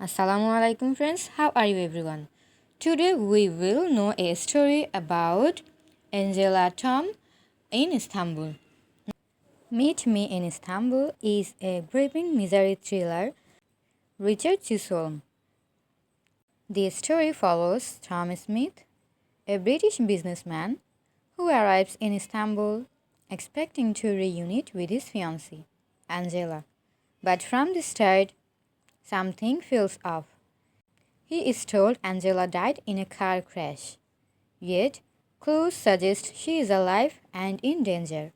Assalamu alaikum friends, how are you everyone? Today we will know a story about Angela Tom in Istanbul. Meet Me in Istanbul is a gripping misery thriller Richard Chisholm. The story follows Tom Smith, a British businessman who arrives in Istanbul expecting to reunite with his fiancée, Angela. But from the start, something feels off. He is told Angela died in a car crash. Yet, clues suggest she is alive and in danger.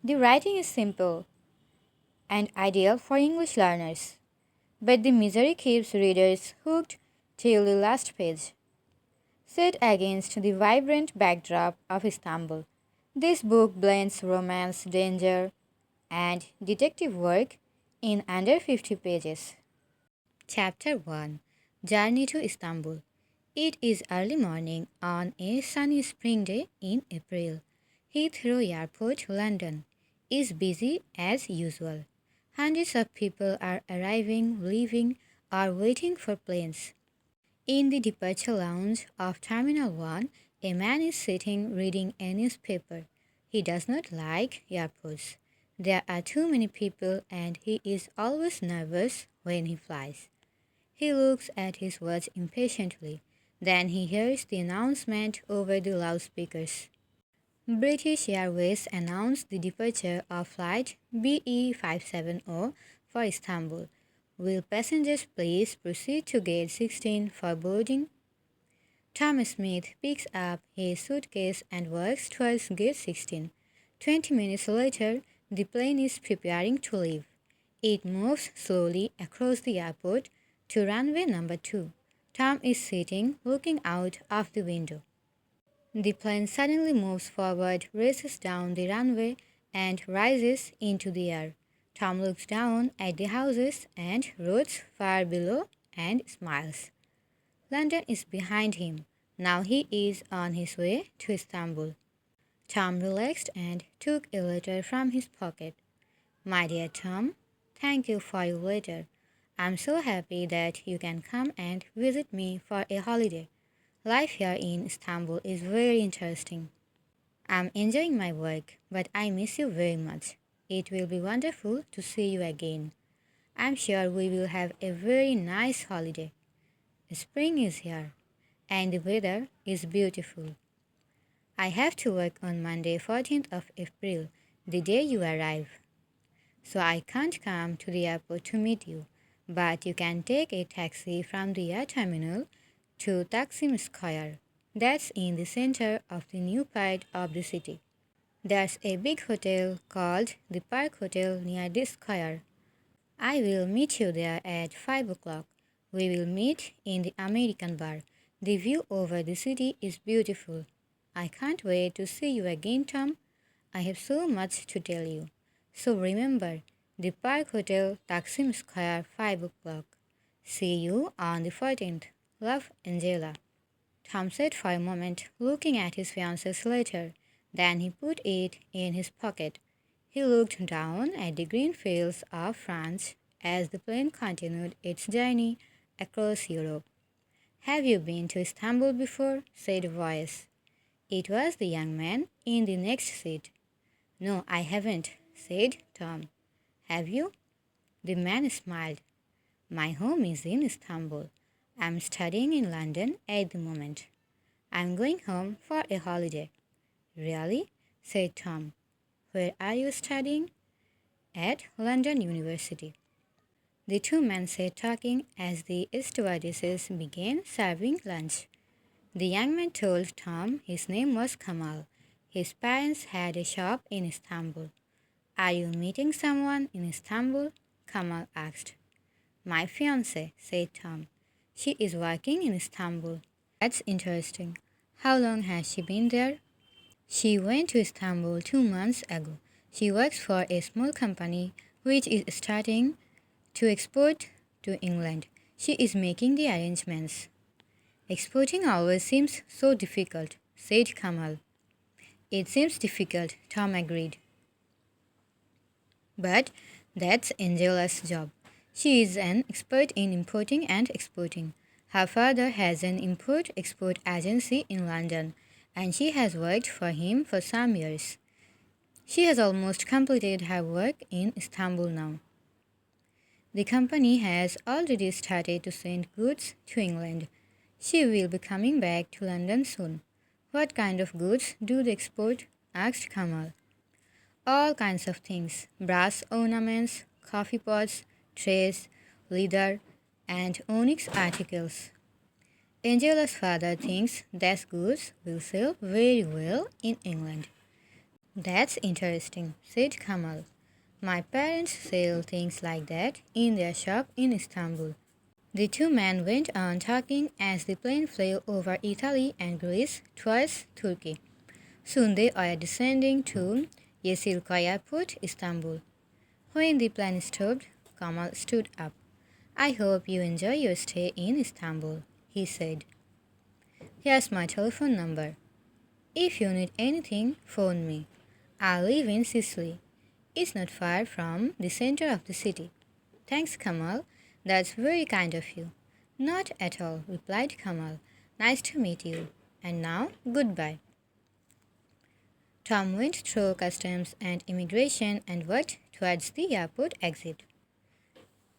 The writing is simple and ideal for English learners, but the misery keeps readers hooked till the last page. Set against the vibrant backdrop of Istanbul, this book blends romance, danger, and detective work in under 50 pages. Chapter 1 Journey to Istanbul. It is early morning on a sunny spring day in April. Heathrow Airport, London, is busy as usual. Hundreds of people are arriving, leaving, or waiting for planes. In the departure lounge of Terminal 1, a man is sitting reading a newspaper. He does not like airports. There are too many people and he is always nervous when he flies. He looks at his watch impatiently. Then he hears the announcement over the loudspeakers. British Airways announced the departure of flight BE570 for Istanbul. Will passengers please proceed to gate 16 for boarding? Tom Smith picks up his suitcase and walks towards gate 16. 20 minutes later, the plane is preparing to leave. It moves slowly across the airport to runway number 2. Tom is sitting, looking out of the window. The plane suddenly moves forward, races down the runway, and rises into the air. Tom looks down at the houses and roads far below and smiles. London is behind him. Now he is on his way to Istanbul. Tom relaxed and took a letter from his pocket. My dear Tom, thank you for your letter. I'm so happy that you can come and visit me for a holiday. Life here in Istanbul is very interesting. I'm enjoying my work, but I miss you very much. It will be wonderful to see you again. I'm sure we will have a very nice holiday. Spring is here, and the weather is beautiful. I have to work on Monday, 14th of April, the day you arrive. So I can't come to the airport to meet you. But you can take a taxi from the air terminal to Taksim Square. That's in the center of the new part of the city. There's a big hotel called the Park Hotel near the square. I will meet you there at 5 o'clock. We will meet in the American bar. The view over the city is beautiful. I can't wait to see you again, Tom. I have so much to tell you. So remember, the Park Hotel, Taksim Square, 5 o'clock. See you on the 14th. Love, Angela. Tom sat for a moment, looking at his fiancée's letter. Then he put it in his pocket. He looked down at the green fields of France as the plane continued its journey across Europe. Have you been to Istanbul before? Said a voice. It was the young man in the next seat. No, I haven't, said Tom. Have you? The man smiled. My home is in Istanbul. I'm studying in London at the moment. I'm going home for a holiday. Really? Said Tom. Where are you studying? At London University. The two men sat talking as the stewardesses began serving lunch. The young man told Tom his name was Kamal. His parents had a shop in Istanbul. Are you meeting someone in Istanbul? Kamal asked. My fiancée, said Tom. She is working in Istanbul. That's interesting. How long has she been there? She went to Istanbul 2 months ago. She works for a small company which is starting to export to England. She is making the arrangements. Exporting always seems so difficult, said Kamal. It seems difficult, Tom agreed. But that's Angela's job. She is an expert in importing and exporting. Her father has an import-export agency in London, and she has worked for him for some years. She has almost completed her work in Istanbul now. The company has already started to send goods to England. She will be coming back to London soon. What kind of goods do they export? Asked Kamal. All kinds of things: brass ornaments, coffee pots, trays, leather, and onyx articles. Angela's father thinks these goods will sell very well in England. That's interesting, said Kamal. My parents sell things like that in their shop in Istanbul. The two men went on talking as the plane flew over Italy and Greece towards Turkey. Soon they were descending to ESL Airport, Istanbul. When the plane stopped, Kamal stood up. I hope you enjoy your stay in Istanbul, he said. Here's my telephone number. If you need anything, phone me. I live in Sicily. It's not far from the center of the city. Thanks, Kamal. That's very kind of you. Not at all, replied Kamal. Nice to meet you. And now, goodbye. Tom went through customs and immigration and walked towards the airport exit.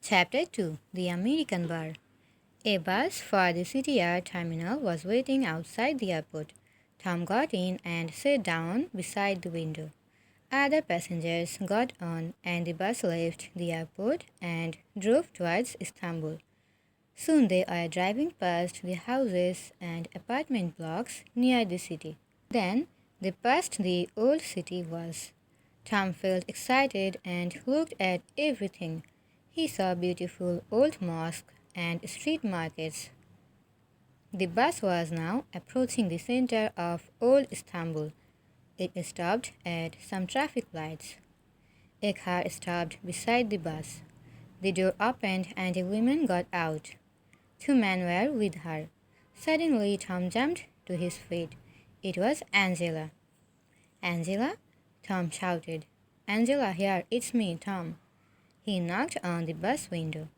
Chapter 2: The American Bar. A bus for the city air terminal was waiting outside the airport. Tom got in and sat down beside the window. Other passengers got on and the bus left the airport and drove towards Istanbul. Soon they were driving past the houses and apartment blocks near the city. Then they passed the old city walls. Tom felt excited and looked at everything. He saw beautiful old mosques and street markets. The bus was now approaching the center of old Istanbul. It stopped at some traffic lights. A car stopped beside the bus. The door opened and a woman got out. Two men were with her. Suddenly Tom jumped to his feet. It was Angela. Angela? Tom shouted. Angela, here, it's me, Tom. He knocked on the bus window.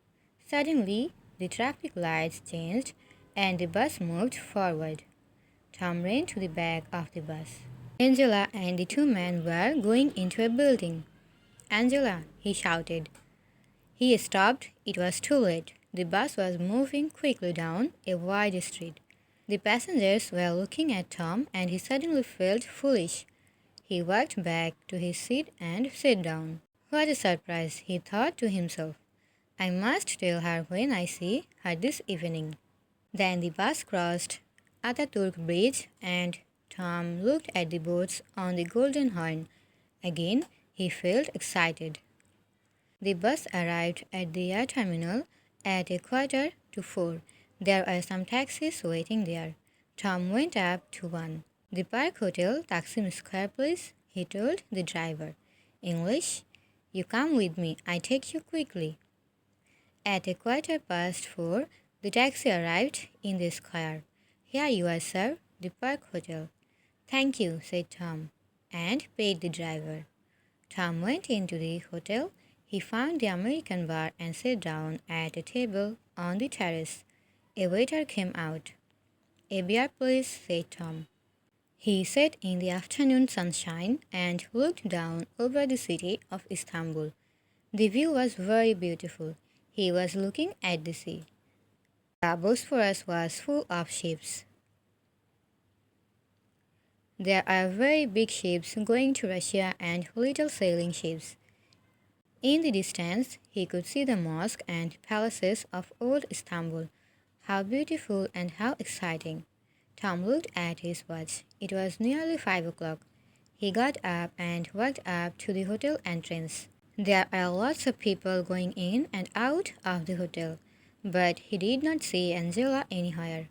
Suddenly, the traffic lights changed and the bus moved forward. Tom ran to the back of the bus. Angela and the two men were going into a building. Angela, he shouted. He stopped. It was too late. The bus was moving quickly down a wide street. The passengers were looking at Tom and he suddenly felt foolish. He walked back to his seat and sat down. What a surprise, he thought to himself. I must tell her when I see her this evening. Then the bus crossed Ataturk Bridge and Tom looked at the boats on the Golden Horn. Again, he felt excited. The bus arrived at the air terminal at 3:15. There were some taxis waiting there. Tom went up to one. The Park Hotel, Taksim Square, please, he told the driver. English? You come with me, I take you quickly. At 4:15, the taxi arrived in the square. Here you are, sir, the Park Hotel. Thank you, said Tom, and paid the driver. Tom went into the hotel. He found the American bar and sat down at a table on the terrace. A waiter came out. A beer, please, said Tom. He sat in the afternoon sunshine and looked down over the city of Istanbul. The view was very beautiful. He was looking at the sea. The Bosphorus was full of ships. There are very big ships going to Russia and little sailing ships. In the distance, he could see the mosque and palaces of old Istanbul. How beautiful and how exciting. Tom looked at his watch. It was nearly 5 o'clock. He got up and walked up to the hotel entrance. There are lots of people going in and out of the hotel, but he did not see Angela anywhere.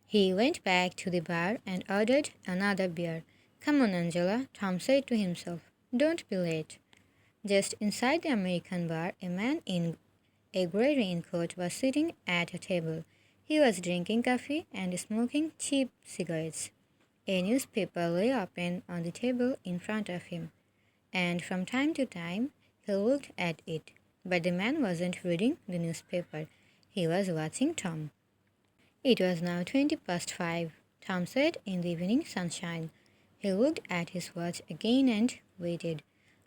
He went back to the bar and ordered another beer. Come on, Angela, Tom said to himself. Don't be late. Just inside the American bar, a man in a grey raincoat was sitting at a table. He was drinking coffee and smoking cheap cigarettes. A newspaper lay open on the table in front of him, and from time to time he looked at it. But the man wasn't reading the newspaper. He was watching Tom. It was now 5:20. Tom sat in the evening sunshine. He looked at his watch again and waited.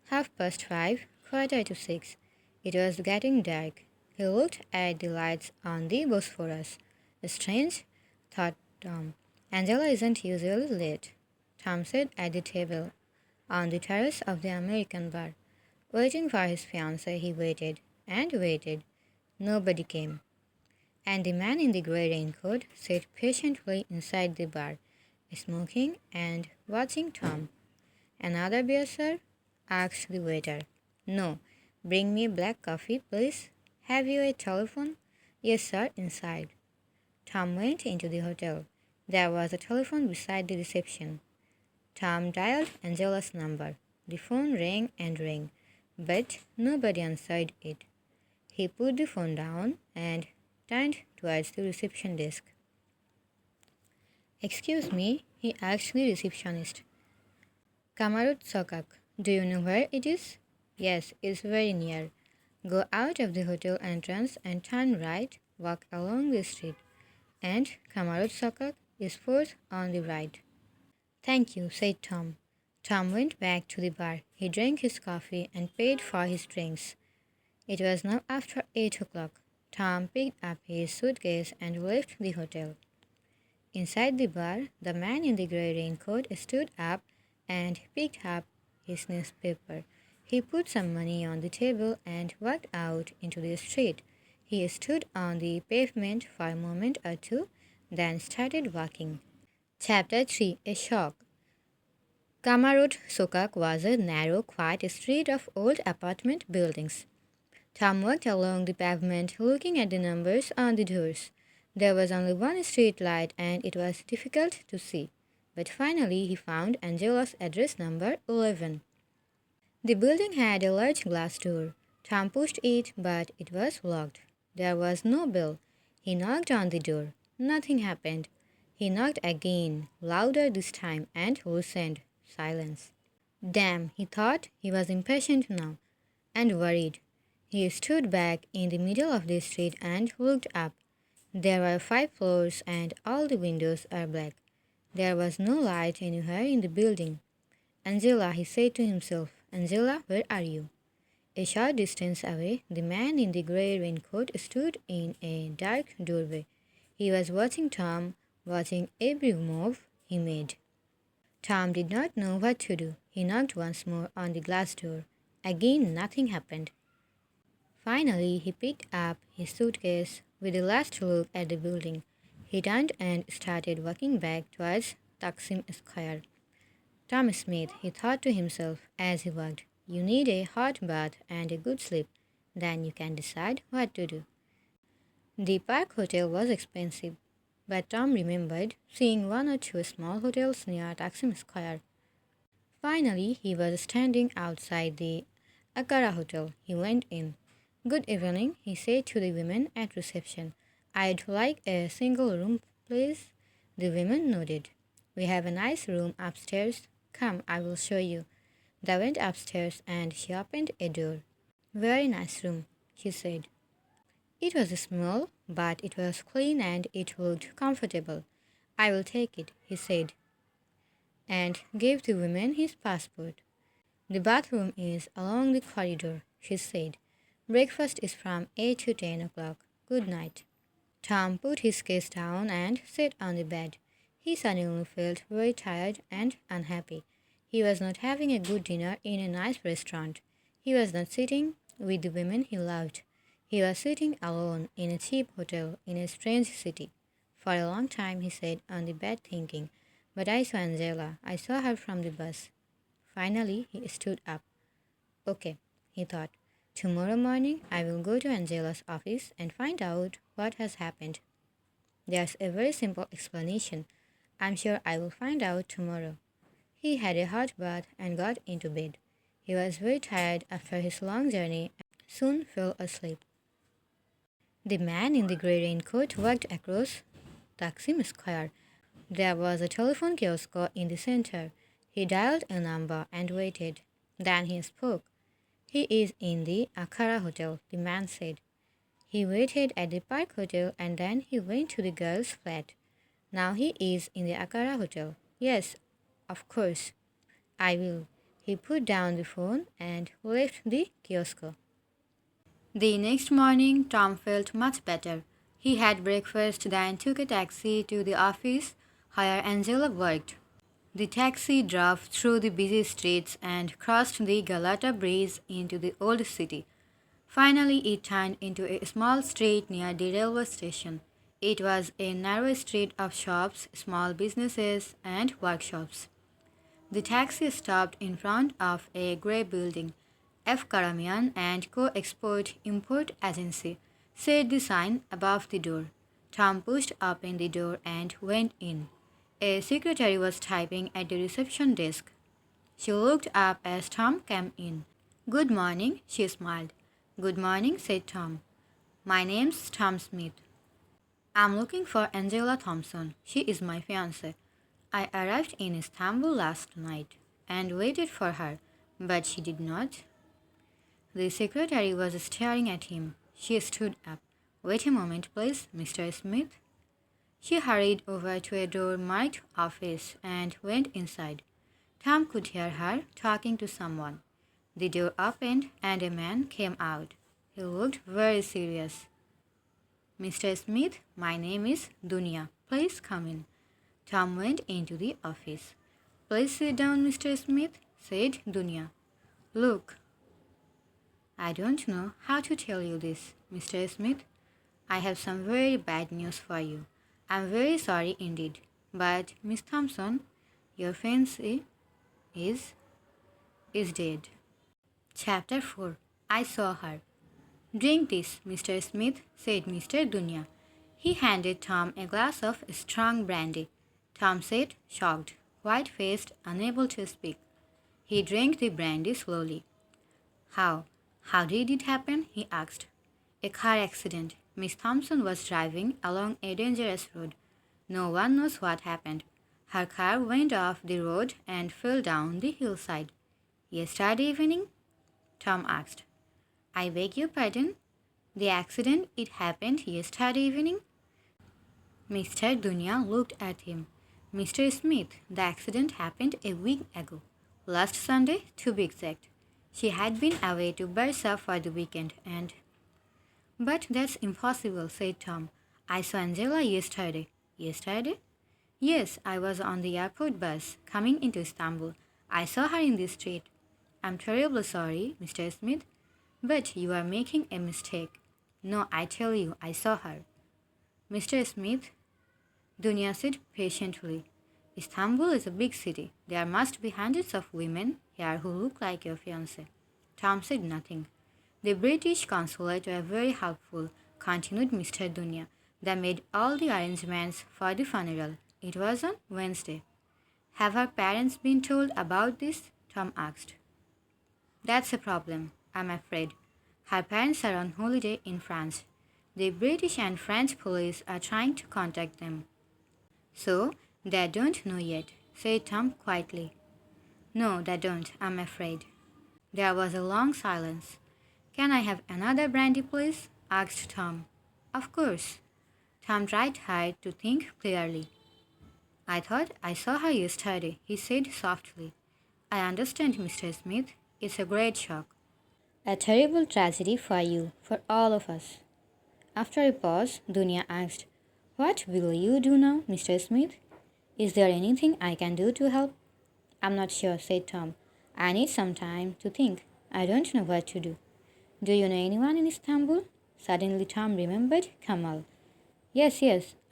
5:30, 5:45. It was getting dark. He looked at the lights on the Bosphorus. Strange, thought Tom. Angela isn't usually late. Tom sat at the table on the terrace of the American bar. Waiting for his fiancée, he waited and waited. Nobody came. And the man in the grey raincoat sat patiently inside the bar, smoking and watching Tom. "Another beer, sir?" asked the waiter. "No. Bring me black coffee, please. Have you a telephone?" "Yes, sir, inside." Tom went into the hotel. There was a telephone beside the reception. Tom dialed Angela's number. The phone rang and rang, but nobody answered it. He put the phone down and turned towards the reception desk. "Excuse me," he asked the receptionist. "Kamarut Sokak. Do you know where it is?" "Yes, it's very near. Go out of the hotel entrance and turn right, walk along the street, and Kamarut Sokak is fourth on the right." "Thank you," said Tom. Tom went back to the bar. He drank his coffee and paid for his drinks. It was now after 8 o'clock. Tom picked up his suitcase and left the hotel. Inside the bar, the man in the grey raincoat stood up and picked up his newspaper. He put some money on the table and walked out into the street. He stood on the pavement for a moment or two, then started walking. Chapter 3. A Shock. Kamarut Sokak was a narrow, quiet street of old apartment buildings. Tom walked along the pavement, looking at the numbers on the doors. There was only one street light, and it was difficult to see. But finally he found Angela's address, number 11. The building had a large glass door. Tom pushed it, but it was locked. There was no bell. He knocked on the door. Nothing happened. He knocked again, louder this time, and listened. Silence. Damn, he thought. He was impatient now, and worried. He stood back in the middle of the street and looked up. There were 5 floors, and all the windows are black. There was no light anywhere in the building. "Angela," he said to himself. "Angela, where are you?" A short distance away, the man in the grey raincoat stood in a dark doorway. He was watching Tom, watching every move he made. Tom did not know what to do. He knocked once more on the glass door. Again nothing happened. Finally, he picked up his suitcase with a last look at the building. He turned and started walking back towards Taksim Square. "Tom Smith," he thought to himself as he walked, "you need a hot bath and a good sleep. Then you can decide what to do." The Park Hotel was expensive, but Tom remembered seeing 1 or 2 small hotels near Taksim Square. Finally, he was standing outside the Akara Hotel. He went in. "Good evening," he said to the women at reception. "I'd like a single room, please." The women nodded. "We have a nice room upstairs. Come, I will show you." They went upstairs and she opened a door. "Very nice room," she said. It was small, but it was clean and it looked comfortable. "I will take it," he said, and gave the woman his passport. "The bathroom is along the corridor," she said. "Breakfast is from 8 to 10 o'clock. Good night." Tom put his case down and sat on the bed. He suddenly felt very tired and unhappy. He was not having a good dinner in a nice restaurant. He was not sitting with the women he loved. He was sitting alone in a cheap hotel in a strange city. For a long time he sat on the bed thinking, "But I saw Angela. I saw her from the bus." Finally he stood up. "Okay," he thought. "Tomorrow morning I will go to Angela's office and find out what has happened. There's a very simple explanation. I'm sure I will find out tomorrow." He had a hot bath and got into bed. He was very tired after his long journey and soon fell asleep. The man in the grey raincoat walked across Taksim Square. There was a telephone kiosk in the center. He dialed a number and waited. Then he spoke. He is in the Ankara Hotel, the man said. He waited at the Park Hotel and then he went to the girl's flat. Now he is in the Ankara Hotel. Yes, of course. I will. He put down the phone and left the kiosk. The next morning, Tom felt much better. He had breakfast, then took a taxi to the office where Angela worked. The taxi drove through the busy streets and crossed the Galata Bridge into the old city. Finally, it turned into a small street near the railway station. It was a narrow street of shops, small businesses, and workshops. The taxi stopped in front of a grey building. F. Karamian and Co. Export-Import Agency, said the sign above the door. Tom pushed open the door and went in. A secretary was typing at the reception desk. She looked up as Tom came in. "Good morning," she smiled. "Good morning," said Tom. "My name's Tom Smith. I'm looking for Angela Thompson. She is my fiancée. I arrived in Istanbul last night and waited for her, but she did not." The secretary was staring at him. She stood up. "Wait a moment, please, Mr. Smith." She hurried over to a door marked "Office" and went inside. Tom could hear her talking to someone. The door opened and a man came out. He looked very serious. "Mr. Smith, my name is Dunya. Please come in." Tom went into the office. "Please sit down, Mr. Smith," said Dunya. "Look, I don't know how to tell you this, Mr. Smith. I have some very bad news for you. I'm very sorry indeed, but Miss Thompson, your fiancée, is dead." Chapter 4. I saw her. "Drink this, Mr. Smith," said Mr. Dunya. He handed Tom a glass of strong brandy. Tom sat shocked, white-faced, unable to speak. He drank the brandy slowly. How did it happen?" he asked. "A car accident. Miss Thompson was driving along a dangerous road. No one knows what happened. Her car went off the road and fell down the hillside." "Yesterday evening?" Tom asked. "I beg your pardon? The accident, it happened yesterday evening?" Mr. Dunya looked at him. "Mr. Smith, the accident happened a week ago. Last Sunday, to be exact. She had been away to Bursa for the weekend and—" "But that's impossible," said Tom. "I saw Angela yesterday." "Yesterday?" "Yes, I was on the airport bus, coming into Istanbul. I saw her in the street." "I'm terribly sorry, Mr. Smith, but you are making a mistake." "No, I tell you, I saw her." "Mr. Smith," Dunya said patiently, "Istanbul is a big city. There must be hundreds of women here who look like your fiancée." Tom said nothing. "The British consulate were very helpful," continued Mr. Dunya. "They made all the arrangements for the funeral. It was on Wednesday." "Have her parents been told about this?" Tom asked. "That's a problem, I'm afraid. Her parents are on holiday in France. The British and French police are trying to contact them." "So, they don't know yet," said Tom quietly. "No, they don't, I'm afraid." There was a long silence. "Can I have another brandy, please?" asked Tom. "Of course." Tom tried hard to think clearly. "I thought I saw her yesterday," he said softly. "I understand, Mr. Smith. It's a great shock. A terrible tragedy for you, for all of us." After a pause, Dunya asked, "What will you do now, Mr. Smith? Is there anything I can do to help?" "I'm not sure," said Tom. "I need some time to think. I don't know what to do." "Do you know anyone in Istanbul?" Suddenly Tom remembered Kamal. Yes,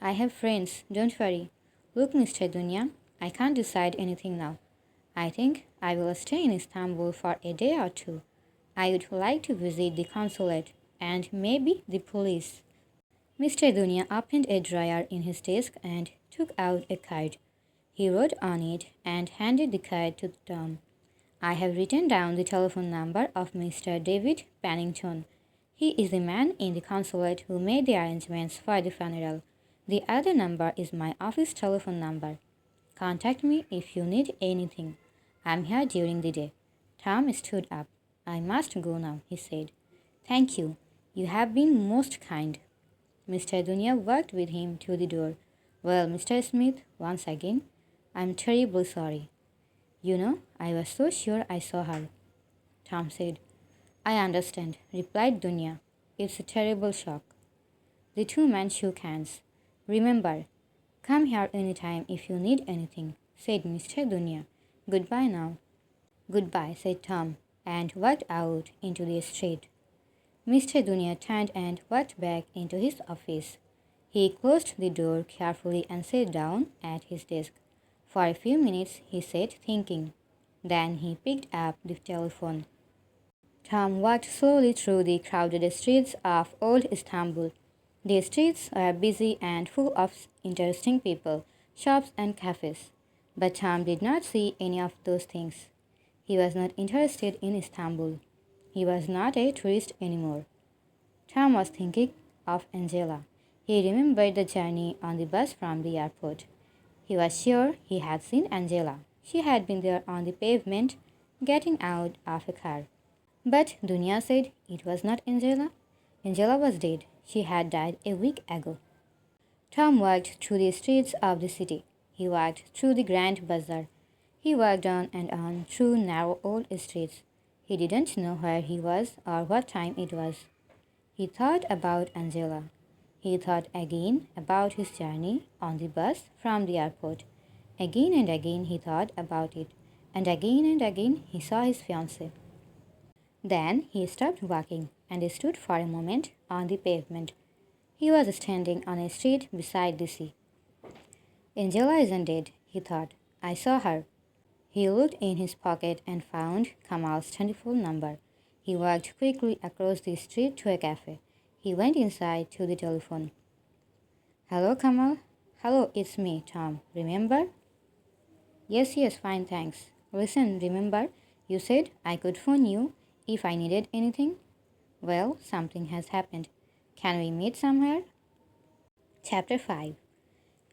I have friends. Don't worry. Look, Mr. Dunya, I can't decide anything now. I think I will stay in Istanbul for a day or two. I would like to visit the consulate and maybe the police." Mr. Dunya opened a drawer in his desk and took out a card. He wrote on it and handed the card to Tom. "I have written down the telephone number of Mr. David Pennington. He is the man in the consulate who made the arrangements for the funeral. The other number is my office telephone number. Contact me if you need anything. I'm here during the day." Tom stood up. I must go now, he said. Thank you. You have been most kind. Mr. Dunya walked with him to the door. Well, Mr. Smith, once again, I'm terribly sorry. You know, I was so sure I saw her, Tom said. I understand, replied Dunya. It's a terrible shock. The two men shook hands. Remember, come here any time if you need anything, said Mr. Dunya. Goodbye now. Goodbye, said Tom, and walked out into the street. Mr. Dunya turned and walked back into his office. He closed the door carefully and sat down at his desk. For a few minutes he sat thinking. Then he picked up the telephone. Tom walked slowly through the crowded streets of old Istanbul. The streets were busy and full of interesting people, shops, and cafes. But Tom did not see any of those things. He was not interested in Istanbul. He was not a tourist anymore. Tom was thinking of Angela. He remembered the journey on the bus from the airport. He was sure he had seen Angela. She had been there on the pavement, getting out of a car. But Dunya said it was not Angela. Angela was dead. She had died a week ago. Tom walked through the streets of the city. He walked through the grand bazaar. He walked on through narrow old streets. He didn't know where he was or what time it was. He thought about Angela. He thought again about his journey on the bus from the airport. Again and again he thought about it, and again he saw his fiancée. Then he stopped walking and stood for a moment on the pavement. He was standing on a street beside the sea. Angela isn't dead, he thought. I saw her. He looked in his pocket and found Kamal's telephone number. He walked quickly across the street to a cafe. He went inside to the telephone. Hello, Kamal. Hello, it's me, Tom. Remember? Yes, fine, thanks. Listen, remember, you said I could phone you if I needed anything? Well, something has happened. Can we meet somewhere? Chapter 5.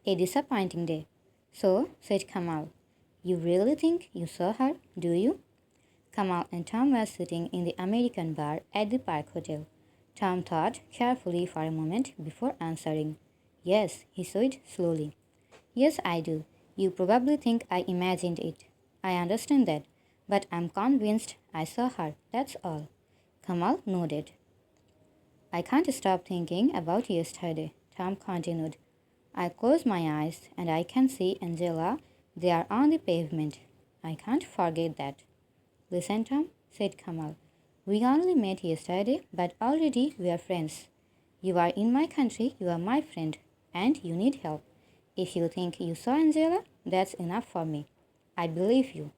A disappointing day. So, said Kamal, you really think you saw her, do you? Kamal and Tom were sitting in the American bar at the Park Hotel. Tom thought carefully for a moment before answering. Yes, he said slowly. Yes, I do. You probably think I imagined it. I understand that, but I'm convinced I saw her, that's all. Kamal nodded. I can't stop thinking about yesterday, Tom continued. I close my eyes and I can see Angela there on the pavement. I can't forget that. Listen, Tom, said Kamal. We only met yesterday, but already we are friends. You are in my country, you are my friend, and you need help. If you think you saw Angela, that's enough for me. I believe you.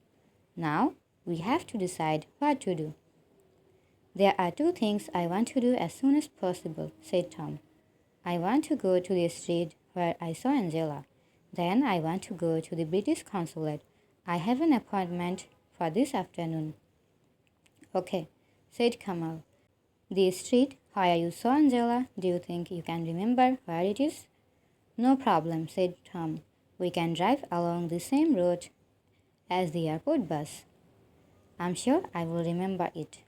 Now, we have to decide what to do. There are two things I want to do as soon as possible, said Tom. I want to go to the street where I saw Angela. Then I want to go to the British consulate. I have an appointment for this afternoon. Okay, said Kamal. The street where you saw Angela, do you think you can remember where it is? No problem, said Tom. We can drive along the same road as the airport bus. I'm sure I will remember it.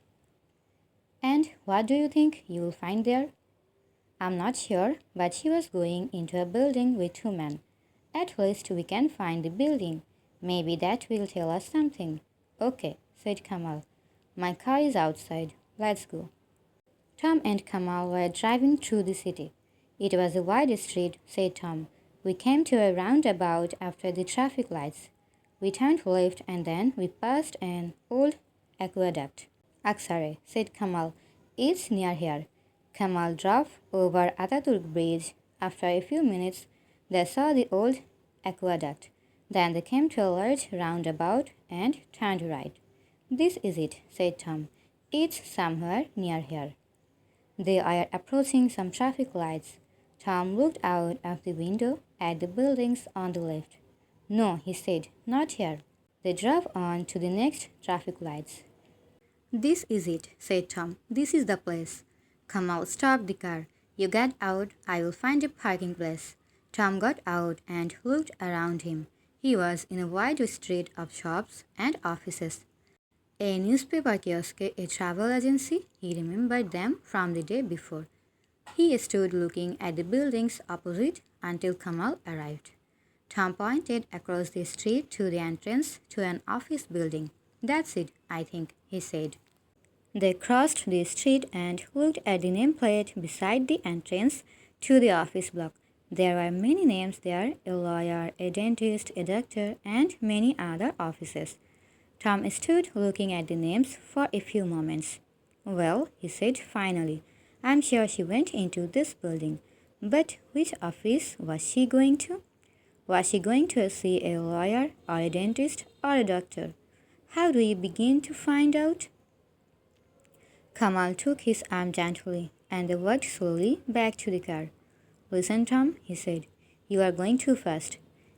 And what do you think you will find there? I'm not sure, but she was going into a building with two men. At least we can find the building. Maybe that will tell us something. Okay, said Kamal. My car is outside. Let's go. Tom and Kamal were driving through the city. It was a wide street, said Tom. We came to a roundabout after the traffic lights. We turned left and then we passed an old aqueduct. Aksare, said Kamal. It's near here. Kamal drove over Ataturk Bridge. After a few minutes, they saw the old aqueduct. Then they came to a large roundabout and turned right. This is it, said Tom. It's somewhere near here. They are approaching some traffic lights. Tom looked out of the window at the buildings on the left. No, he said, not here. They drove on to the next traffic lights. This is it, said Tom. This is the place. Kamal stopped the car. You get out, I will find a parking place. Tom got out and looked around him. He was in a wide street of shops and offices. A newspaper kiosk, a travel agency, he remembered them from the day before. He stood looking at the buildings opposite until Kamal arrived. Tom pointed across the street to the entrance to an office building. "That's it, I think," he said. They crossed the street and looked at the nameplate beside the entrance to the office block. There were many names there: a lawyer, a dentist, a doctor, and many other offices. Tom stood looking at the names for a few moments. "Well," he said finally, "I'm sure she went into this building. But which office was she going to? Was she going to see a lawyer, or a dentist, or a doctor? How do you begin to find out?" Kamal took his arm gently, and they walked slowly back to the car. "Listen, Tom," he said, "you are going too fast.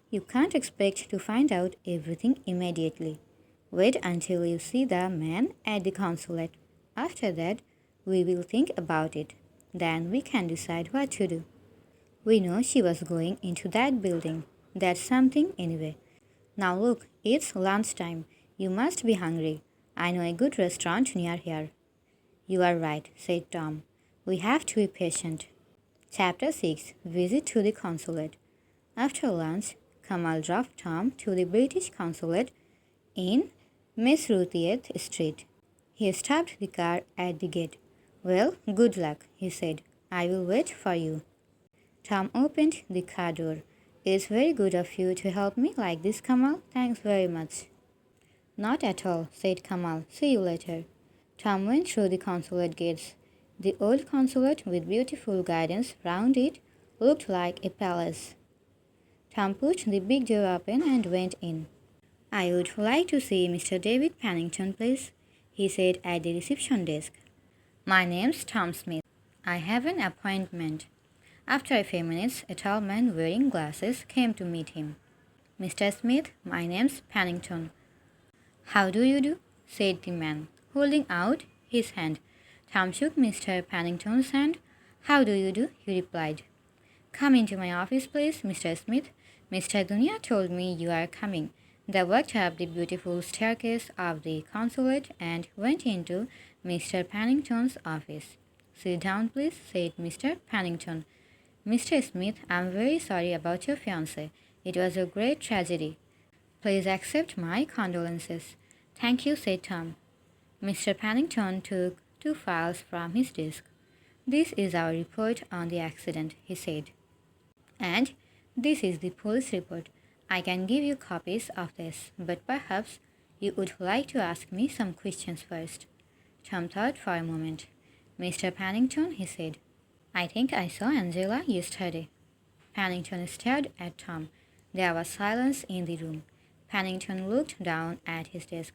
You can't expect to find out everything immediately. Wait until you see the man at the consulate. After that, we will think about it. Then we can decide what to do. We know she was going into that building. That's something anyway. Now look, it's lunchtime. You must be hungry. I know a good restaurant near here." "You are right," said Tom. "We have to be patient." Chapter 6: Visit to the Consulate. After lunch, Kamal drove Tom to the British Consulate in Mesrutiyet Street. He stopped the car at the gate. "Well, good luck," he said. "I will wait for you." Tom opened the car door. "It's very good of you to help me like this, Kamal. Thanks very much." "Not at all," said Kamal. "See you later." Tom went through the consulate gates. The old consulate, with beautiful gardens round it, looked like a palace. Tom pushed the big door open and went in. "I would like to see Mr. David Pennington, please," he said at the reception desk. "My name's Tom Smith. I have an appointment." After a few minutes, a tall man wearing glasses came to meet him. "Mr. Smith, my name's Pennington." "How do you do?" said the man, holding out his hand. Tom shook Mr. Pennington's hand. "How do you do?" he replied. "Come into my office, please, Mr. Smith. Mr. Dunya told me you are coming." They walked up the beautiful staircase of the consulate and went into Mr. Pennington's office. "Sit down, please," said Mr. Pennington. "Mr. Smith, I'm very sorry about your fiancée. It was a great tragedy. Please accept my condolences." "Thank you," said Tom. Mr. Pennington took 2 files from his desk. "This is our report on the accident," he said. "And this is the police report. I can give you copies of this, but perhaps you would like to ask me some questions first." Tom thought for a moment. "Mr. Pennington," he said, "I think I saw Angela yesterday." Pennington stared at Tom. There was silence in the room. Pennington looked down at his desk.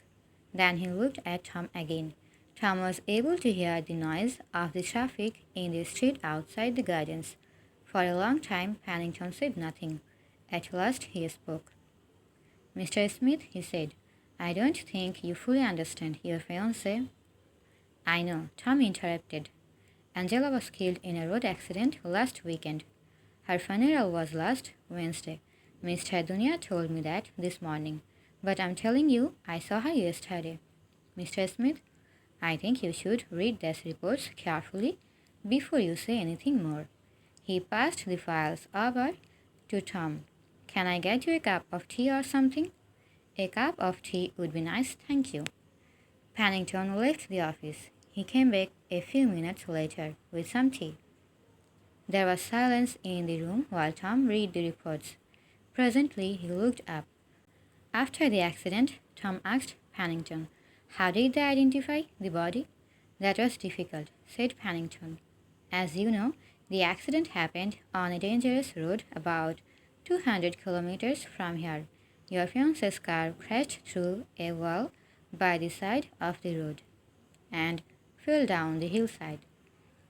Then he looked at Tom again. Tom was able to hear the noise of the traffic in the street outside the gardens. For a long time, Pennington said nothing. At last he spoke. "Mr. Smith," he said, "I don't think you fully understand your fiancée." "I know," Tom interrupted. "Angela was killed in a road accident last weekend. Her funeral was last Wednesday. Mr. Dunya told me that this morning. But I'm telling you, I saw her yesterday. Mr. Smith, I think you should read these reports carefully before you say anything more." He passed the files over to Tom. "Can I get you a cup of tea or something?" "A cup of tea would be nice, thank you." Pennington left the office. He came back a few minutes later with some tea. There was silence in the room while Tom read the reports. Presently he looked up. After the accident, Tom asked Pennington, "How did they identify the body?" "That was difficult," said Pennington. "As you know, the accident happened on a dangerous road about 200 kilometers from here. Your fiancé's car crashed through a wall by the side of the road and fell down the hillside.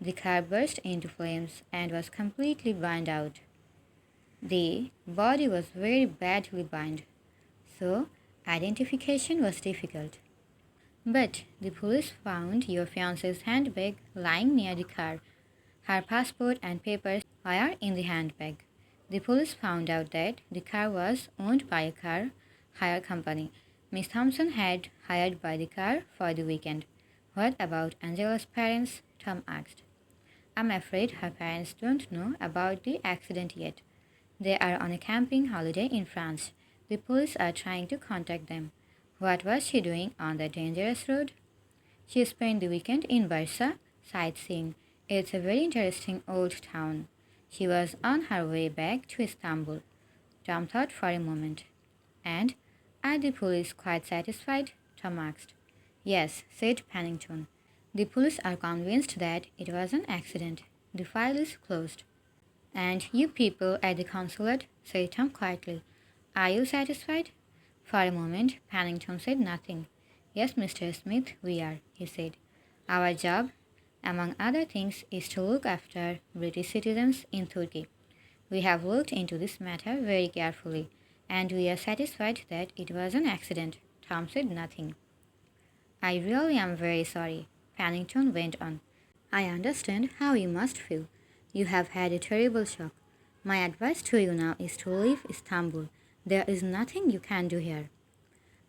The car burst into flames and was completely burned out. The body was very badly burned, so identification was difficult. But the police found your fiancé's handbag lying near the car. Her passport and papers were in the handbag. The police found out that the car was owned by a car hire company. Miss Thompson had hired by the car for the weekend. What about Angela's parents? Tom asked. I'm afraid her parents don't know about the accident yet. They are on a camping holiday in France. The police are trying to contact them. What was she doing on that dangerous road? She spent the weekend in Bursa, sightseeing. It's a very interesting old town. She was on her way back to Istanbul. Tom thought for a moment. And are the police quite satisfied? Tom asked. Yes, said Pennington. The police are convinced that it was an accident. The file is closed. And you people at the consulate, said Tom quietly, are you satisfied? For a moment, Pennington said nothing. Yes, Mr. Smith, we are, he said. Our job, among other things, is to look after British citizens in Turkey. We have looked into this matter very carefully, and we are satisfied that it was an accident. Tom said nothing. I really am very sorry, Pennington went on. I understand how you must feel. You have had a terrible shock. My advice to you now is to leave Istanbul. There is nothing you can do here.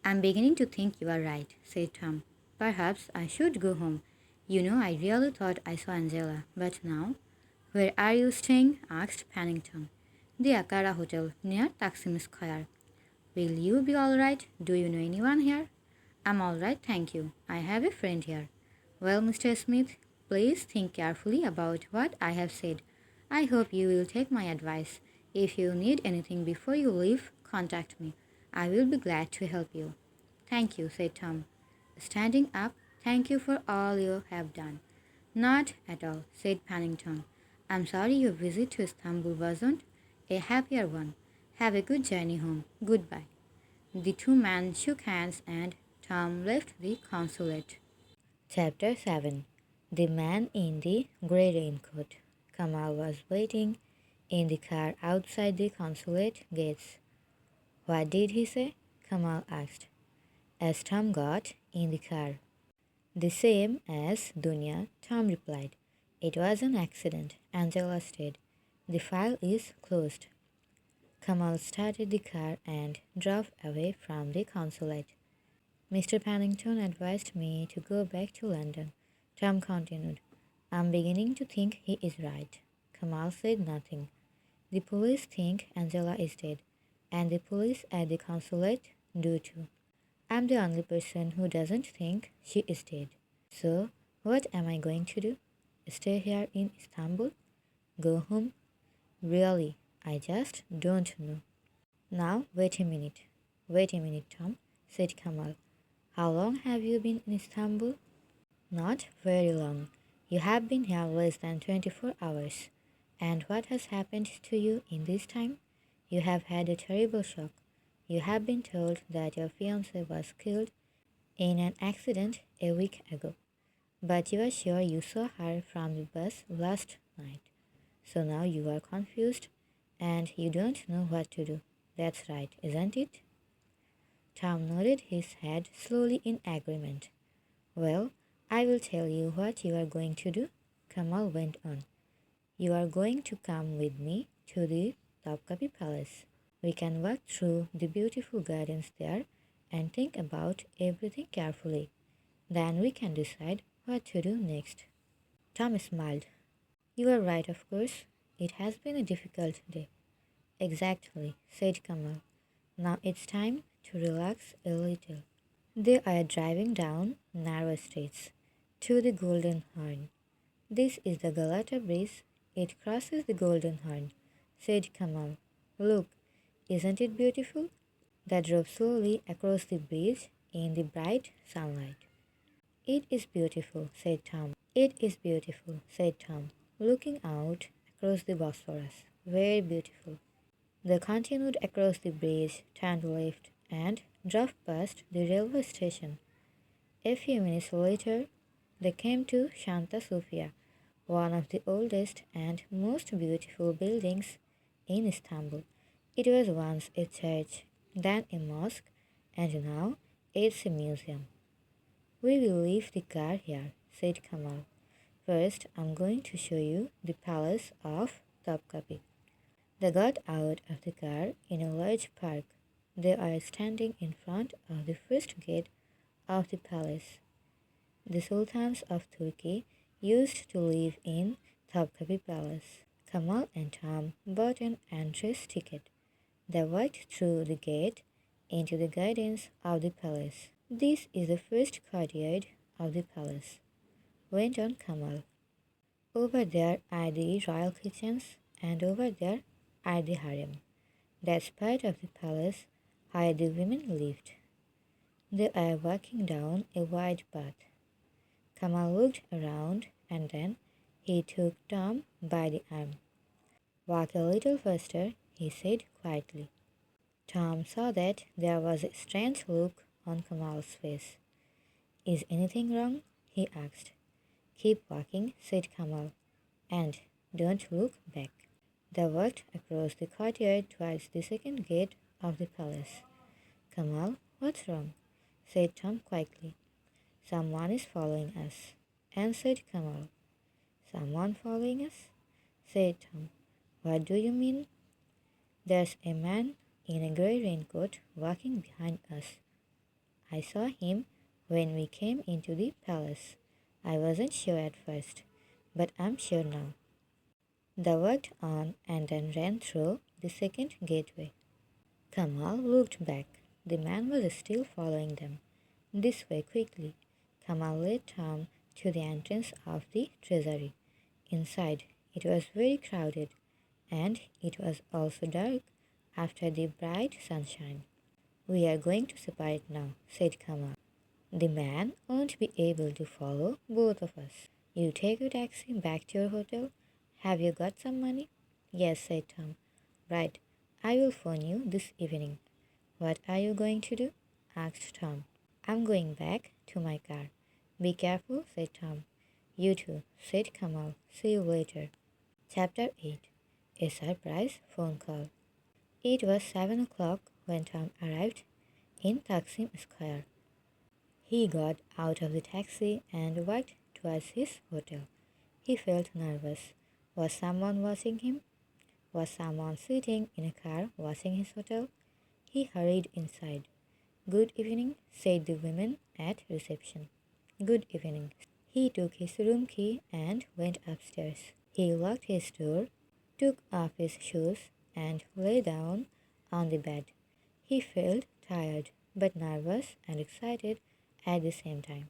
I'm beginning to think you are right, said Tom. Perhaps I should go home. You know, I really thought I saw Angela, but now. Where are you staying? Asked Pennington. The Akara Hotel, near Taksim Square. Will you be all right? Do you know anyone here? I'm all right, thank you. I have a friend here. Well, Mr. Smith, please think carefully about what I have said. I hope you will take my advice. If you need anything before you leave, contact me. I will be glad to help you. Thank you, said Tom. Standing up, thank you for all you have done. Not at all, said Pennington. I'm sorry your visit to Istanbul wasn't a happier one. Have a good journey home. Goodbye. The two men shook hands and Tom left the consulate. Chapter 7. The Man in the Grey Raincoat. Kamal was waiting in the car outside the consulate gates. What did he say? Kamal asked, as Tom got in the car. The same as Dunya, Tom replied. It was an accident, Angela said. The file is closed. Kamal started the car and drove away from the consulate. Mr. Pennington advised me to go back to London, Tom continued. I'm beginning to think he is right. Kamal said nothing. The police think Angela is dead, and the police at the consulate do too. I'm the only person who doesn't think she is dead. So, what am I going to do? Stay here in Istanbul? Go home? Really, I just don't know. Now, wait a minute. Wait a minute, Tom, said Kamal. How long have you been in Istanbul? Not very long. You have been here less than 24 hours. And what has happened to you in this time? You have had a terrible shock. You have been told that your fiancée was killed in an accident a week ago. But you are sure you saw her from the bus last night. So now you are confused and you don't know what to do. That's right, isn't it? Tom nodded his head slowly in agreement. Well, I will tell you what you are going to do, Kamal went on. You are going to come with me to the Topkapi Palace. We can walk through the beautiful gardens there and think about everything carefully. Then we can decide what to do next. Tom smiled. You are right, of course. It has been a difficult day. Exactly, said Kamal. Now it's time to relax a little. They are driving down narrow streets to the Golden Horn. This is the Galata Bridge. It crosses the Golden Horn, said Kamal. Look, isn't it beautiful? They drove slowly across the bridge in the bright sunlight. It is beautiful, said Tom. It is beautiful, said Tom, looking out across the Bosphorus. Very beautiful. They continued across the bridge, turned left, and drove past the railway station. A few minutes later, they came to Santa Sofia, one of the oldest and most beautiful buildings in Istanbul. It was once a church, then a mosque, and now it's a museum. We will leave the car here, said Kamal. First, I'm going to show you the palace of Topkapi. They got out of the car in a large park. They are standing in front of the first gate of the palace. The sultans of Turkey used to live in Topkapi Palace. Kamal and Tom bought an entrance ticket. They walked through the gate into the gardens of the palace. This is the first courtyard of the palace, went on Kamal. Over there are the royal kitchens, and over there are the harem. That's part of the palace where the women lived. They are walking down a wide path. Kamal looked around and then he took Tom by the arm. Walk a little faster, he said quietly. Tom saw that there was a strange look on Kamal's face. Is anything wrong? He asked. Keep walking, said Kamal, and don't look back. They walked across the courtyard towards the second gate of the palace. Kamal, what's wrong? Said Tom quietly. Someone is following us, answered Kamal. Someone following us? Said Tom. What do you mean? There's a man in a grey raincoat walking behind us. I saw him when we came into the palace. I wasn't sure at first, but I'm sure now. They walked on and then ran through the second gateway. Kamal looked back. The man was still following them. This way quickly. Kamal led Tom to the entrance of the treasury. Inside, it was very crowded, and it was also dark after the bright sunshine. We are going to separate now, said Kamal. The man won't be able to follow both of us. You take a taxi back to your hotel. Have you got some money? Yes, said Tom. Right. I will phone you this evening. What are you going to do? Asked Tom. I'm going back to my car. Be careful, said Tom. You too, said Kamal. See you later. Chapter 8. A surprise phone call. It was 7 o'clock when Tom arrived in Taksim Square. He got out of the taxi and walked towards his hotel. He felt nervous. Was someone watching him? Was someone sitting in a car watching his hotel? He hurried inside. Good evening, said the woman at reception. Good evening. He took his room key and went upstairs. He locked his door, took off his shoes, and lay down on the bed. He felt tired, but nervous and excited at the same time.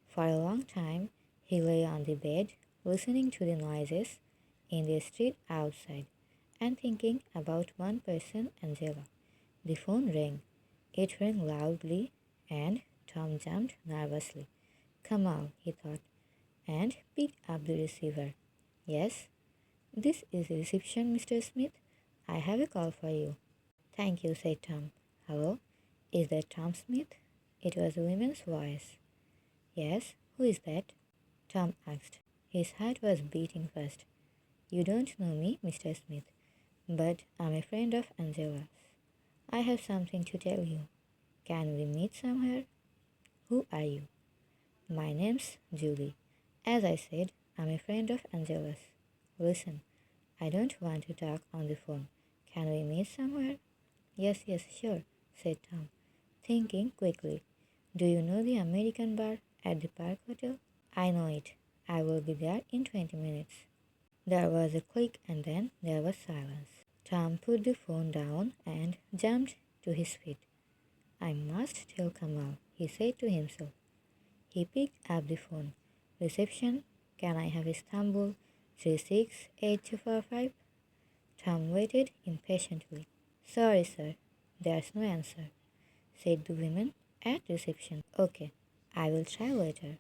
For a long time, he lay on the bed, listening to the noises in the street outside, and thinking about one person, Angela. The phone rang. It rang loudly, and Tom jumped nervously. Kamal, he thought, and picked up the receiver. Yes? This is reception, Mr. Smith. I have a call for you. Thank you, said Tom. Hello? Is that Tom Smith? It was a woman's voice. Yes? Who is that? Tom asked. His heart was beating fast. You don't know me, Mr. Smith, but I'm a friend of Angela's. I have something to tell you. Can we meet somewhere? Who are you? My name's Julie. As I said, I'm a friend of Angela's. Listen, I don't want to talk on the phone. Can we meet somewhere? Yes, yes, sure, said Tom, thinking quickly. Do you know the American bar at the Park Hotel? I know it. I will be there in 20 minutes. There was a click and then there was silence. Tom put the phone down and jumped to his feet. I must tell Kamal, he said to himself. He picked up the phone. Reception, can I have Istanbul 368245? Tom waited impatiently. Sorry, sir, there's no answer, said the woman at reception. Okay, I will try later.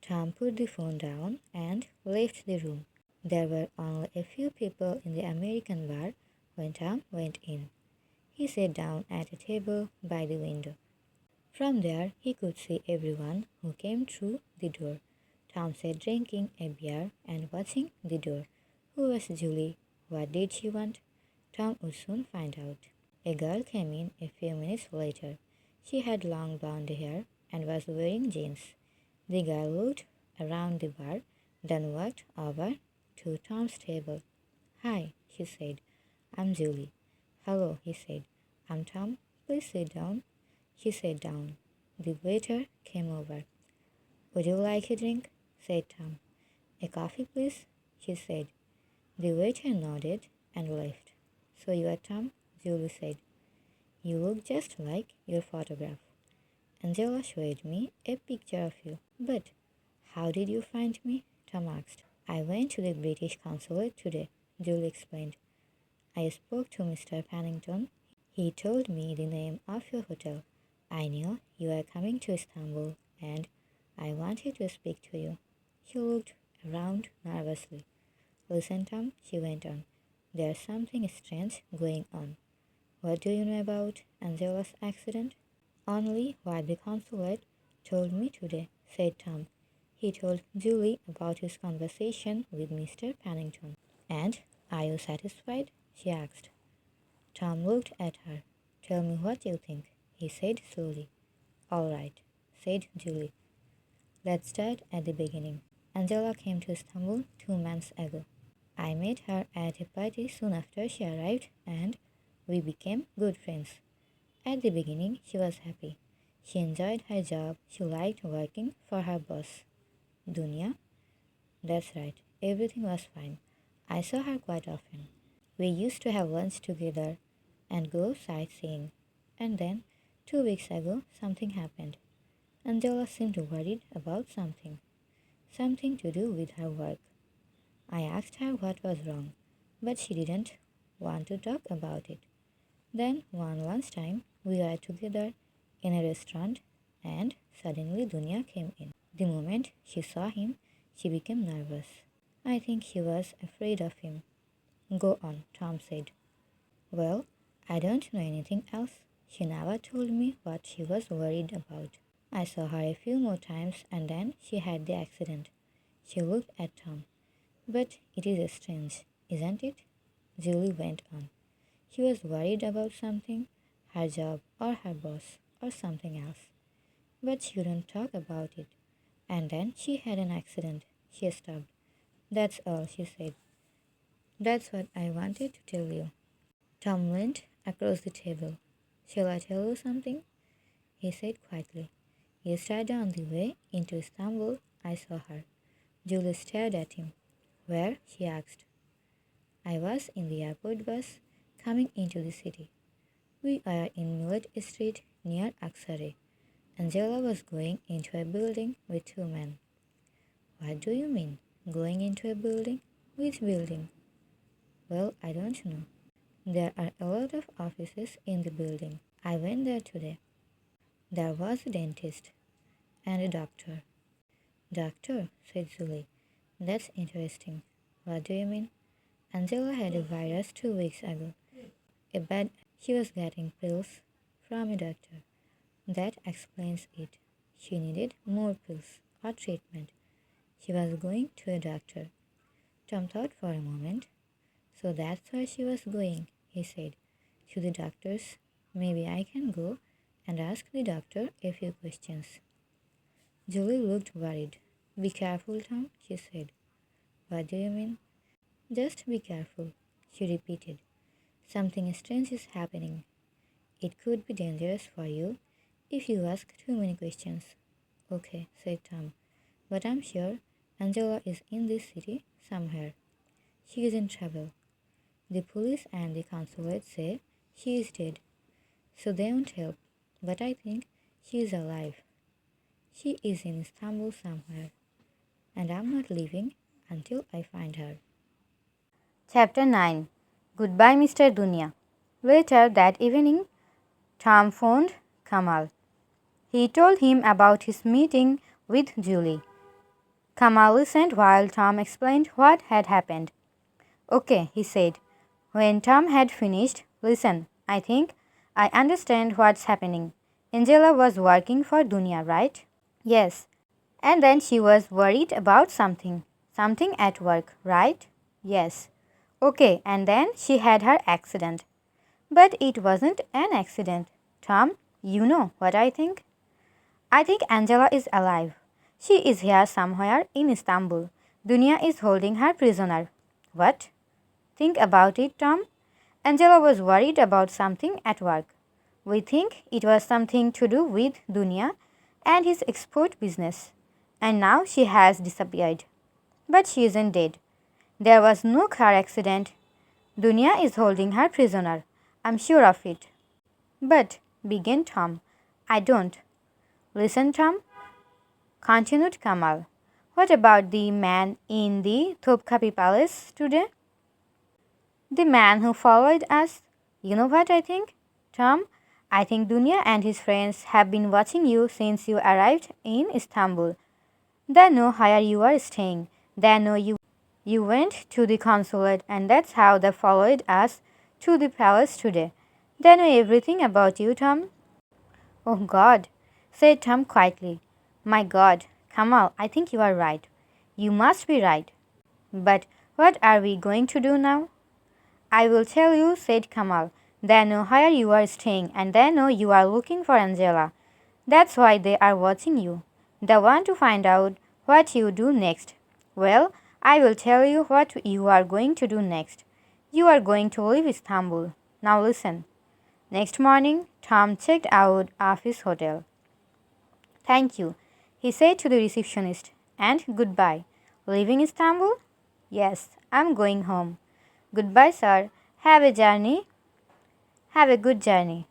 Tom put the phone down and left the room. There were only a few people in the American bar when Tom went in. He sat down at a table by the window. From there, he could see everyone who came through the door. Tom sat drinking a beer and watching the door. Who was Julie? What did she want? Tom would soon find out. A girl came in a few minutes later. She had long blonde hair and was wearing jeans. The girl looked around the bar, then walked over to Tom's table. Hi, she said. I'm Julie. Hello, he said. I'm Tom. please sit down? He sat down. The waiter came over. Would you like a drink? Said Tom. A coffee, please? He said. The waiter nodded and left. So you are Tom? Julie said. You look just like your photograph. Angela showed me a picture of you. But how did you find me? Tom asked. I went to the British consulate today, Julie explained. I spoke to Mr. Pennington. He told me the name of your hotel. I knew you were coming to Istanbul and I wanted to speak to you. He looked around nervously. Listen, Tom, she went on. There's something strange going on. What do you know about Angela's accident? Only what the consulate told me today, said Tom. He told Julie about his conversation with Mr. Pennington. And are you satisfied? She asked. Tom looked at her. Tell me what you think, he said slowly. All right, said Julie. Let's start at the beginning. Angela came to Istanbul 2 months ago. I met her at a party soon after she arrived and we became good friends. At the beginning, she was happy. She enjoyed her job. She liked working for her boss. Dunya? That's right. Everything was fine. I saw her quite often. We used to have lunch together and go sightseeing. And then, 2 weeks ago, something happened. Angela seemed worried about something. Something to do with her work. I asked her what was wrong, but she didn't want to talk about it. Then, one lunchtime, we were together in a restaurant and suddenly Dunya came in. The moment she saw him, she became nervous. I think she was afraid of him. Go on, Tom said. Well, I don't know anything else. She never told me what she was worried about. I saw her a few more times and then she had the accident. She looked at Tom. But it is strange, isn't it? Julie went on. She was worried about something, her job or her boss or something else. But she wouldn't talk about it. And then she had an accident. She stopped. That's all, she said. That's what I wanted to tell you. Tom leaned across the table. Shall I tell you something? He said quietly. Yesterday on the way into Istanbul, I saw her. Julie stared at him. Where? She asked. I was in the airport bus coming into the city. We are in Millet Street near Aksarayı. Angela was going into a building with 2 men. What do you mean? Going into a building? Which building? Well, I don't know. There are a lot of offices in the building. I went there today. There was a dentist and a doctor. Doctor, said Julie. That's interesting. What do you mean? Angela had a virus 2 weeks ago. She was getting pills from a doctor. That explains it. She needed more pills or treatment. She was going to a doctor. Tom thought for a moment. So that's where she was going, he said. To the doctor's. Maybe I can go and ask the doctor a few questions. Julie looked worried. Be careful, Tom, she said. What do you mean? Just be careful, she repeated. Something strange is happening. It could be dangerous for you if you ask too many questions. Okay, said Tom. But I'm sure Angela is in this city somewhere. She is in trouble. The police and the consulate say she is dead. So they won't help. But I think she is alive. She is in Istanbul somewhere. And I'm not leaving until I find her. Chapter 9. Goodbye, Mr. Dunya. Later that evening, Tom phoned Kamal. He told him about his meeting with Julie. Kamal listened while Tom explained what had happened. Okay, he said. When Tom had finished, listen, I think I understand what's happening. Angela was working for Dunya, right? Yes. And then she was worried about something. Something at work, right? Yes. Okay, and then she had her accident. But it wasn't an accident. Tom, you know what I think? I think Angela is alive. She is here somewhere in Istanbul. Dunya is holding her prisoner. What? Think about it, Tom. Angela was worried about something at work. We think it was something to do with Dunya and his export business, and now she has disappeared. But she isn't dead. There was no car accident. Dunya is holding her prisoner. I'm sure of it. But, began Tom, I don't. Listen, Tom, continued Kamal. What about the man in the Topkapi Palace today? The man who followed us? You know what I think, Tom? I think Dunya and his friends have been watching you since you arrived in Istanbul. They know where you are staying. They know you went to the consulate, and that's how they followed us to the palace today. They know everything about you, Tom. Oh God, said Tom quietly. My God, Kamal, I think you are right. You must be right. But what are we going to do now? I will tell you, said Kamal. They know where you are staying, and they know you are looking for Angela. That's why they are watching you. They want to find out what you do next. Well, I will tell you what you are going to do next. You are going to leave Istanbul. Now listen. Next morning, Tom checked out of his hotel. Thank you, he said to the receptionist, and goodbye. Leaving Istanbul? Yes, I'm going home. Goodbye, sir. Have a journey. Have a good journey.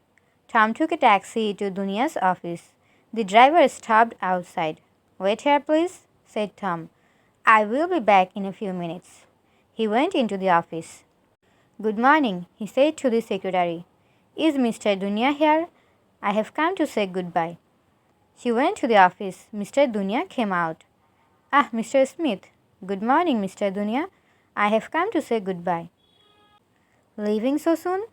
Tom took a taxi to Dunya's office. The driver stopped outside. Wait here, please, said Tom. I will be back in a few minutes. He went into the office. Good morning, he said to the secretary. Is Mr. Dunya here? I have come to say goodbye. She went to the office. Mr. Dunya came out. Ah, Mr. Smith. Good morning, Mr. Dunya. I have come to say goodbye. Leaving so soon?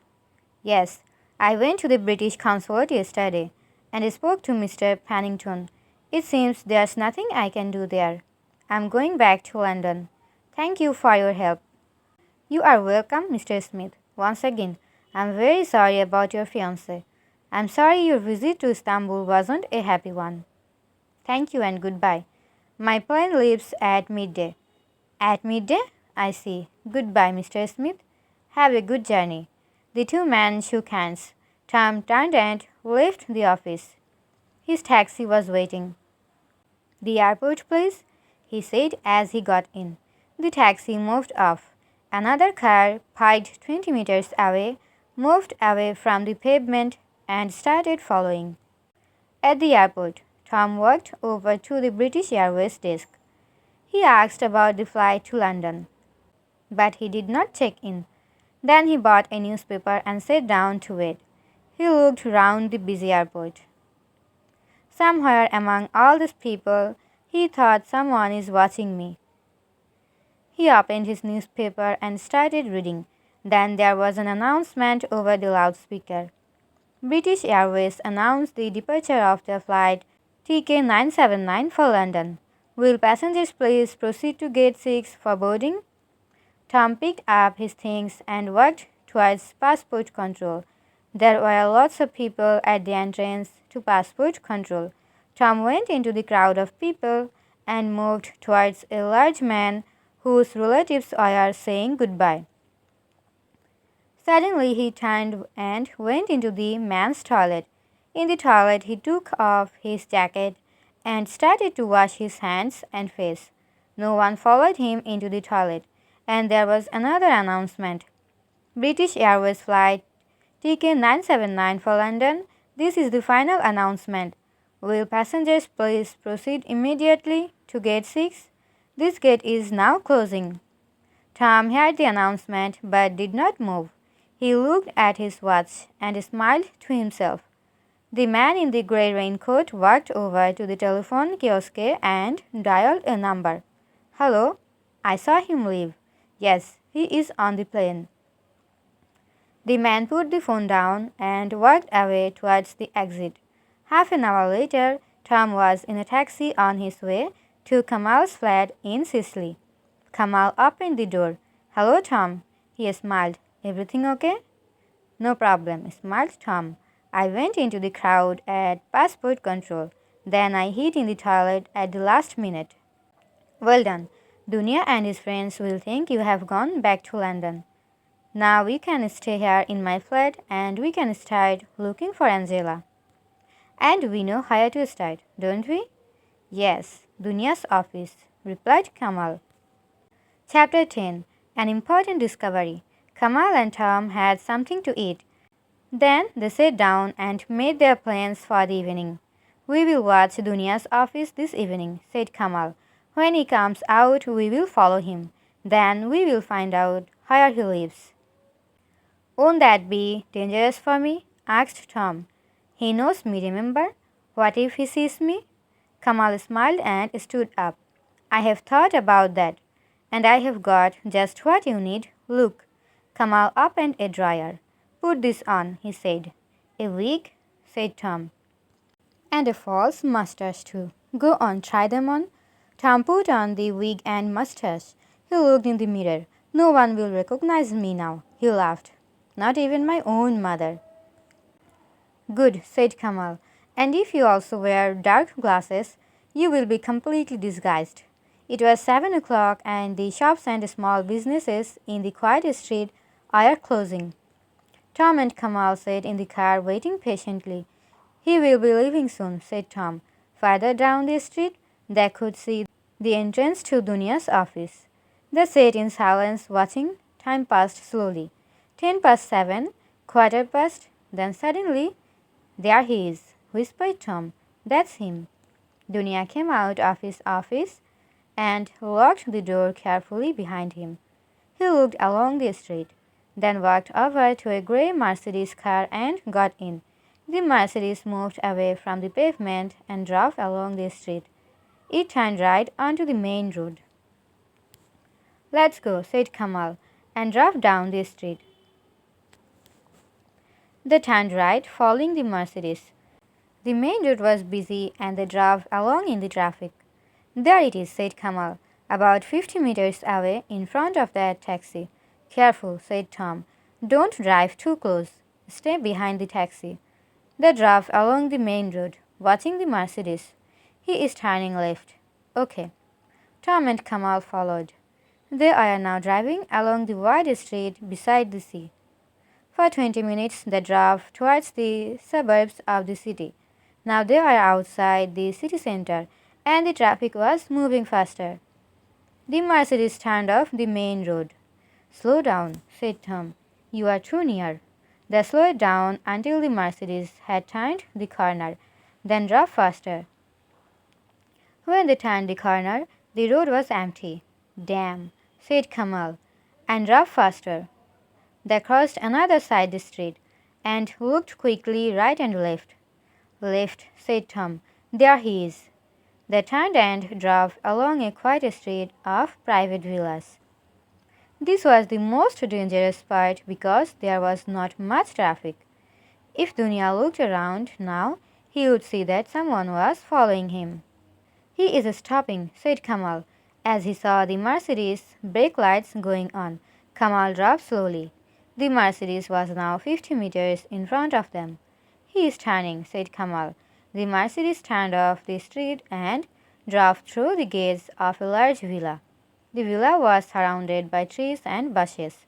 Yes. I went to the British consulate yesterday and spoke to Mr. Pennington. It seems there's nothing I can do there. I'm going back to London. Thank you for your help. You are welcome, Mr. Smith. Once again, I'm very sorry about your fiancé. I'm sorry your visit to Istanbul wasn't a happy one. Thank you and goodbye. My plane leaves at midday. At midday? I see. Goodbye, Mr. Smith. Have a good journey. The two men shook hands. Tom turned and left the office. His taxi was waiting. The airport, please, he said as he got in. The taxi moved off. Another car, parked 20 meters away, moved away from the pavement and started following. At the airport, Tom walked over to the British Airways desk. He asked about the flight to London, but he did not check in. Then he bought a newspaper and sat down to wait. He looked round the busy airport. Somewhere among all these people, he thought someone is watching me. He opened his newspaper and started reading. Then there was an announcement over the loudspeaker. British Airways announced the departure of the flight TK979 for London. Will passengers please proceed to gate 6 for boarding? Tom picked up his things and walked towards passport control. There were lots of people at the entrance to passport control. Tom went into the crowd of people and moved towards a large man whose relatives were saying goodbye. Suddenly he turned and went into the man's toilet. In the toilet he took off his jacket and started to wash his hands and face. No one followed him into the toilet, and there was another announcement. British Airways flight TK979 for London. This is the final announcement. Will passengers please proceed immediately to gate 6? This gate is now closing. Tom heard the announcement but did not move. He looked at his watch and smiled to himself. The man in the grey raincoat walked over to the telephone kiosk and dialed a number. Hello? I saw him leave. Yes, he is on the plane. The man put the phone down and walked away towards the exit. Half an hour later, Tom was in a taxi on his way to Kamal's flat in Sicily. Kamal opened the door. Hello, Tom. He smiled. Everything okay? No problem, smiled Tom. I went into the crowd at passport control. Then I hid in the toilet at the last minute. Well done. Dunya and his friends will think you have gone back to London. Now we can stay here in my flat and we can start looking for Angela. And we know how to start, don't we? Yes, Dunia's office, replied Kamal. Chapter 10. An important discovery. Kamal and Tom had something to eat. Then they sat down and made their plans for the evening. We will watch Dunia's office this evening, said Kamal. When he comes out, we will follow him. Then we will find out where he lives. Won't that be dangerous for me? Asked Tom. He knows me, remember? What if he sees me? Kamal smiled and stood up. I have thought about that, and I have got just what you need. Look. Kamal opened a drawer. Put this on, he said. A wig? Said Tom. And a false mustache too. Go on, try them on. Tom put on the wig and mustache. He looked in the mirror. No one will recognize me now, he laughed. Not even my own mother. Good, said Kamal. And if you also wear dark glasses, you will be completely disguised. It was 7 o'clock and the shops and small businesses in the quiet street are closing. Tom and Kamal sat in the car waiting patiently. He will be leaving soon, said Tom. Farther down the street, they could see the entrance to Dunia's office. They sat in silence, watching. Time passed slowly. 7, quarter past, then suddenly, there he is, whispered Tom. That's him. Dunia came out of his office and locked the door carefully behind him. He looked along the street, then walked over to a grey Mercedes car and got in. The Mercedes moved away from the pavement and drove along the street. It turned right onto the main road. Let's go, said Kamal, and drove down the street. They turned right, following the Mercedes. The main road was busy and they drove along in the traffic. There it is, said Kamal, about 50 meters away in front of that taxi. Careful, said Tom. Don't drive too close. Stay behind the taxi. They drove along the main road, watching the Mercedes. He is turning left. Okay. Tom and Kamal followed. They are now driving along the wide street beside the sea. For 20 minutes they drove towards the suburbs of the city. Now they are outside the city center and the traffic was moving faster. The Mercedes turned off the main road. Slow down, said Tom. You are too near. They slowed down until the Mercedes had turned the corner, then drove faster. When they turned the corner, the road was empty. Damn, said Kamal, and drove faster. They crossed another side street and looked quickly right and left. Left, said Tom. There he is. They turned and drove along a quiet street of private villas. This was the most dangerous part because there was not much traffic. If Dunia looked around now, he would see that someone was following him. He is stopping, said Kamal, as he saw the Mercedes brake lights going on. Kamal drove slowly. The Mercedes was now 50 meters in front of them. He is turning, said Kamal. The Mercedes turned off the street and drove through the gates of a large villa. The villa was surrounded by trees and bushes.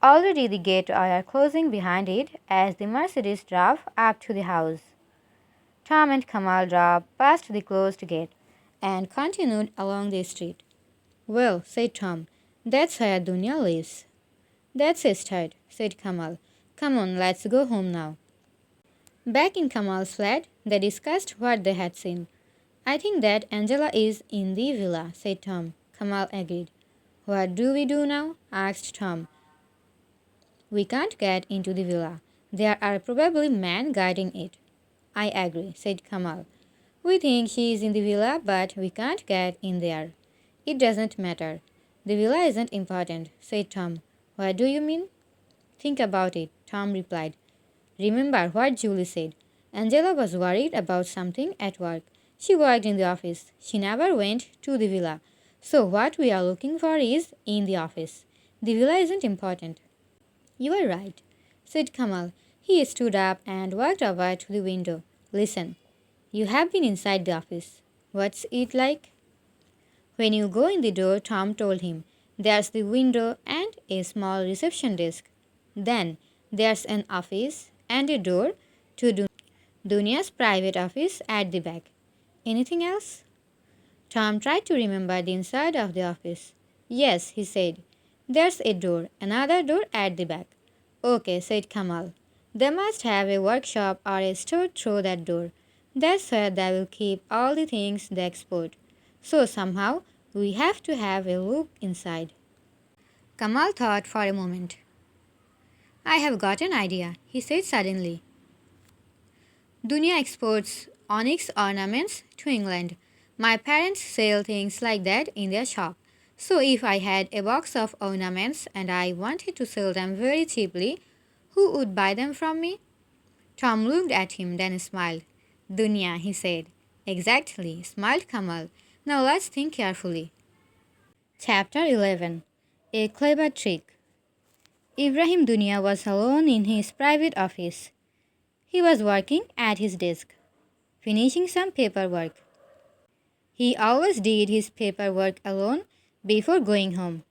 Already the gates are closing behind it as the Mercedes drove up to the house. Tom and Kamal drove past the closed gate and continued along the street. Well, said Tom, that's where Dunia lives. That's a start, said Kamal. Come on, let's go home now. Back in Kamal's flat, they discussed what they had seen. I think that Angela is in the villa, said Tom. Kamal agreed. What do we do now? Asked Tom. We can't get into the villa. There are probably men guarding it. I agree, said Kamal. We think he is in the villa, but we can't get in there. It doesn't matter. The villa isn't important, said Tom. What do you mean? Think about it, Tom replied. Remember what Julie said. Angela was worried about something at work. She worked in the office. She never went to the villa. So what we are looking for is in the office. The villa isn't important. You are right, said Kamal. He stood up and walked over to the window. Listen, you have been inside the office. What's it like? When you go in the door, Tom told him, There's the window and a small reception desk. Then there's an office and a door to Dunia's private office at the back. Anything else? Tom tried to remember the inside of the office. Yes, he said. There's a door, another door at the back. Okay, said Kamal. They must have a workshop or a store through that door. That's where they will keep all the things they export. So somehow we have to have a look inside. Kamal thought for a moment. I have got an idea, he said suddenly. Dunia exports onyx ornaments to England. My parents sell things like that in their shop. So if I had a box of ornaments and I wanted to sell them very cheaply, who would buy them from me? Tom looked at him, then smiled. Dunya, he said. Exactly, smiled Kamal. Now let's think carefully. Chapter 11. A Clever Trick. Ibrahim Dunya was alone in his private office. He was working at his desk, finishing some paperwork. He always did his paperwork alone before going home.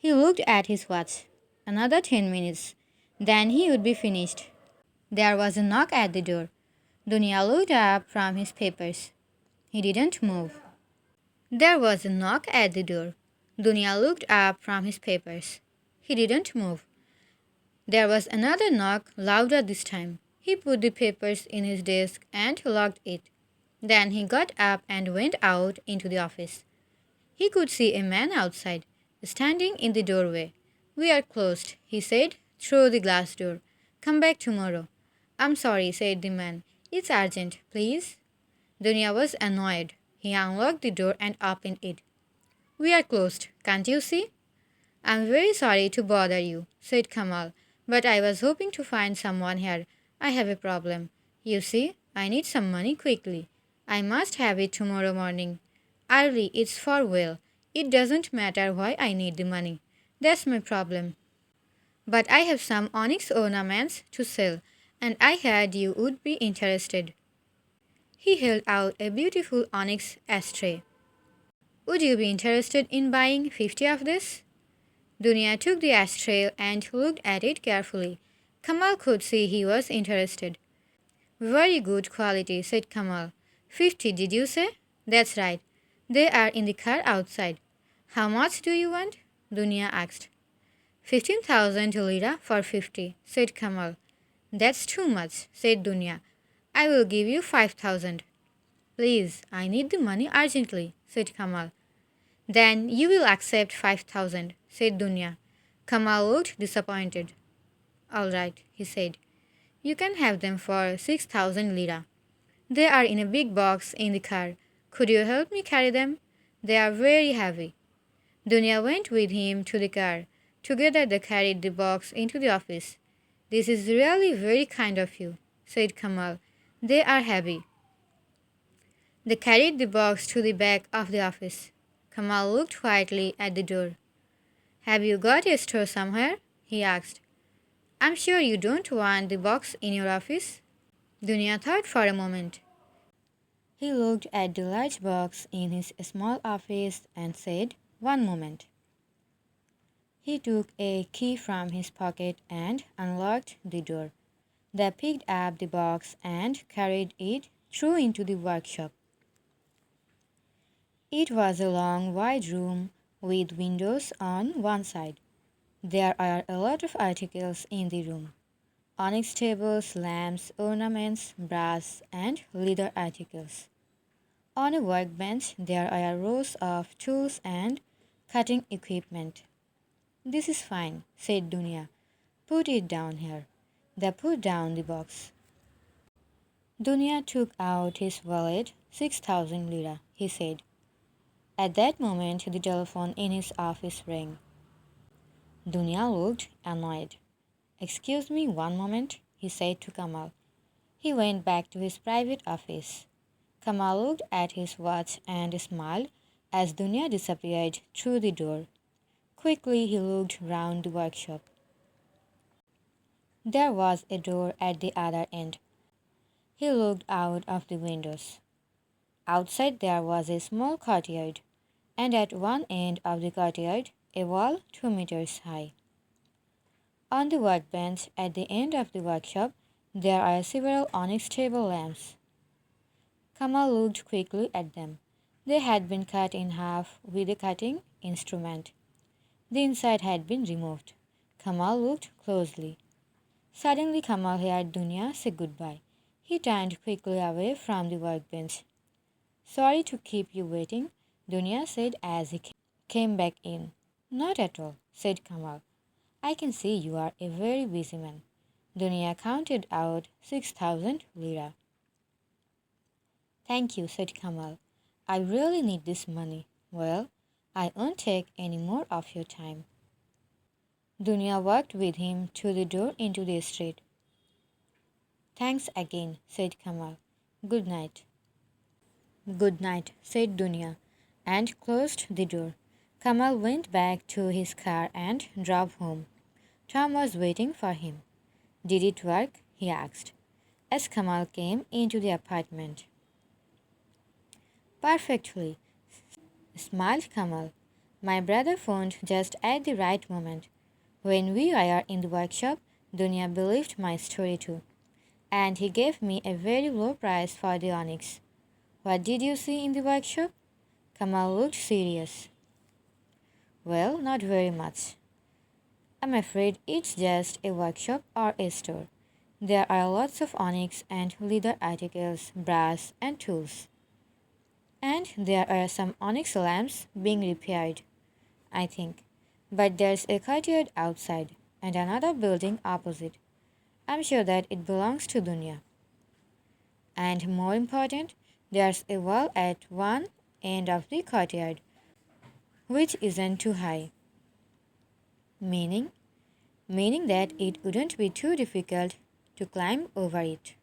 He looked at his watch. Another 10 minutes. Then he would be finished. There was a knock at the door. Dunya looked up from his papers. He didn't move. There was a knock at the door. Dunya looked up from his papers. He didn't move. There was another knock, louder this time. He put the papers in his desk and locked it. Then he got up and went out into the office. He could see a man outside, standing in the doorway. We are closed, he said, through the glass door. Come back tomorrow. I'm sorry, said the man. It's urgent, please. Dunya was annoyed. He unlocked the door and opened it. We are closed, can't you see? I'm very sorry to bother you, said Kamal, but I was hoping to find someone here. I have a problem. You see, I need some money quickly. I must have it tomorrow morning. Early, it's for well. It doesn't matter why I need the money. That's my problem. But I have some onyx ornaments to sell, and I heard you would be interested. He held out a beautiful onyx ashtray. Would you be interested in buying 50 of this? Dunya took the ashtray and looked at it carefully. Kamal could see he was interested. Very good quality, said Kamal. 50, did you say? That's right. They are in the car outside. How much do you want? Dunya asked. 15,000 lira for 50, said Kamal. That's too much, said Dunya. I will give you 5,000. Please, I need the money urgently, said Kamal. Then you will accept 5,000, said Dunya. Kamal looked disappointed. All right, he said. You can have them for 6,000 lira. They are in a big box in the car. Could you help me carry them? They are very heavy. Dunya went with him to the car. Together they carried the box into the office. This is really very kind of you, said Kamal. They are heavy. They carried the box to the back of the office. Kamal looked quietly at the door. Have you got a store somewhere? He asked. I'm sure you don't want the box in your office. Dunya thought for a moment. He looked at the large box in his small office and said, One moment. He took a key from his pocket and unlocked the door. They picked up the box and carried it through into the workshop. It was a long, wide room with windows on one side. There are a lot of articles in the room. Onyx tables, lamps, ornaments, brass, and leather articles. On a workbench, there are rows of tools and cutting equipment. This is fine, said Dunya. Put it down here. They put down the box. Dunya took out his wallet. 6,000 lira, he said. At that moment, the telephone in his office rang. Dunya looked annoyed. Excuse me one moment, he said to Kamal. He went back to his private office. Kamal looked at his watch and smiled as Dunya disappeared through the door. Quickly he looked round the workshop. There was a door at the other end. He looked out of the windows. Outside there was a small courtyard, and at one end of the courtyard a wall 2 meters high. On the workbench at the end of the workshop, there are several onyx table lamps. Kamal looked quickly at them. They had been cut in half with a cutting instrument. The inside had been removed. Kamal looked closely. Suddenly Kamal heard Dunya say goodbye. He turned quickly away from the workbench. Sorry to keep you waiting, Dunya said as he came back in. Not at all, said Kamal. I can see you are a very busy man. Dunya counted out 6,000 lira. Thank you, said Kamal. I really need this money. Well, I won't take any more of your time. Dunya walked with him to the door into the street. Thanks again, said Kamal. Good night. Good night, said Dunya, and closed the door. Kamal went back to his car and drove home. Tom was waiting for him. Did it work? He asked, as Kamal came into the apartment. Perfectly, smiled Kamal. My brother phoned just at the right moment. When we were in the workshop, Dunya believed my story too, and he gave me a very low price for the onyx. What did you see in the workshop? Kamal looked serious. Well, not very much. I'm afraid it's just a workshop or a store. There are lots of onyx and leather articles, brass and tools. And there are some onyx lamps being repaired, I think. But there's a courtyard outside and another building opposite. I'm sure that it belongs to Dunya. And more important, there's a wall at one end of the courtyard, which isn't too high. Meaning? Meaning that it wouldn't be too difficult to climb over it.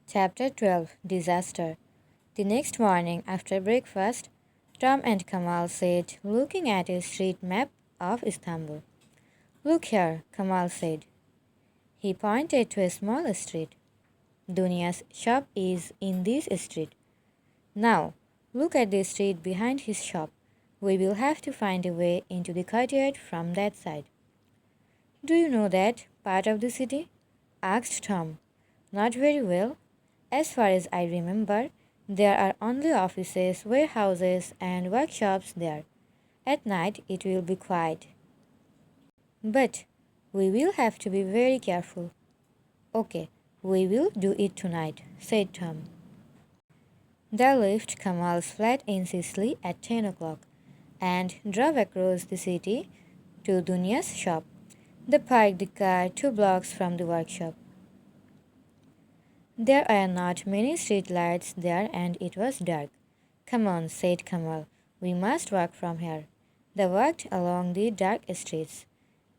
Chapter 12 Disaster. The next morning after breakfast, Tom and Kamal sat looking at a street map of Istanbul. Look here, Kamal said. He pointed to a small street. Dunya's shop is in this street. Now, look at the street behind his shop. We will have to find a way into the courtyard from that side. Do you know that part of the city? Asked Tom. Not very well. As far as I remember, there are only offices, warehouses, and workshops there. At night it will be quiet. But we will have to be very careful. Okay, we will do it tonight, said Tom. They left Kamal's flat in Sicily at 10 o'clock and drove across the city to Dunya's shop. They parked the car 2 blocks from the workshop. There are not many street lights there and it was dark. Come on, said Kamal. We must walk from here. They walked along the dark streets.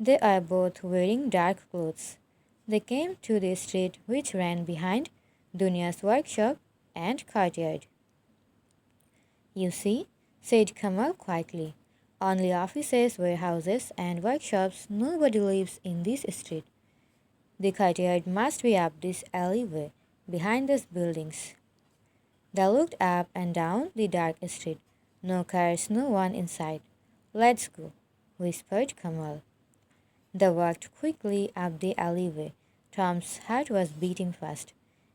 They are both wearing dark clothes. They came to the street which ran behind Dunya's workshop and courtyard. You see, said Kamal quietly. Only offices, warehouses, and workshops. Nobody lives in this street. The courtyard must be up this alleyway, behind those buildings. They looked up and down the dark street. No cars, no one inside. Let's go, whispered Kamal. They walked quickly up the alleyway. Tom's heart was beating fast,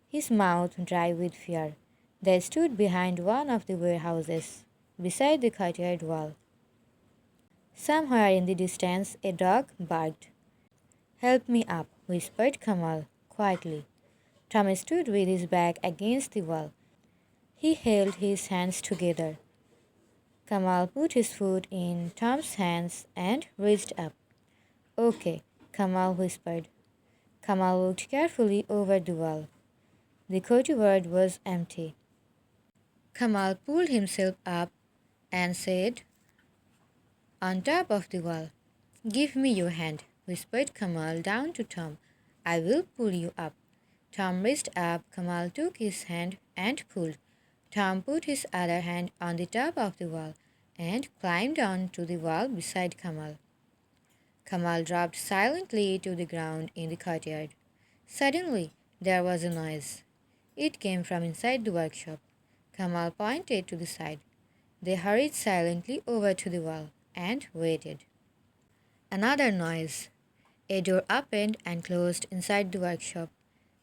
his mouth dry with fear. They stood behind one of the warehouses, beside the courtyard wall. Somewhere in the distance, a dog barked. Help me up, whispered Kamal, quietly. Tom stood with his back against the wall. He held his hands together. Kamal put his foot in Tom's hands and reached up. Okay, Kamal whispered. Kamal looked carefully over the wall. The courtyard was empty. Kamal pulled himself up and said, on top of the wall, give me your hand, whispered Kamal down to Tom. I will pull you up. Tom reached up, Kamal took his hand and pulled. Tom put his other hand on the top of the wall and climbed on to the wall beside Kamal. Kamal dropped silently to the ground in the courtyard. Suddenly, there was a noise. It came from inside the workshop. Kamal pointed to the side. They hurried silently over to the wall. and waited. Another noise. A door opened and closed inside the workshop.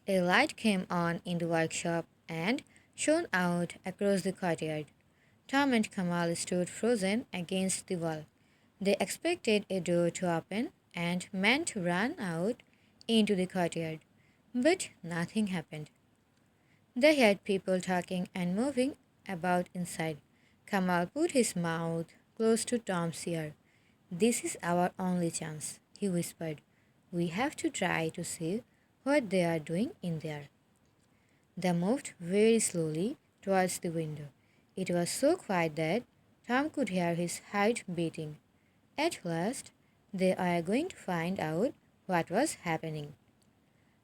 A light came on in the workshop and shone out across the courtyard. Tom and Kamal stood frozen against the wall. They expected a door to open and men to run out into the courtyard, but nothing happened. They heard people talking and moving about inside. Kamal put his mouth close to Tom's ear. "This is our only chance," he whispered. "We have to try to see what they are doing in there." They moved very slowly towards the window. It was so quiet that Tom could hear his heart beating. At last, they are going to find out what was happening.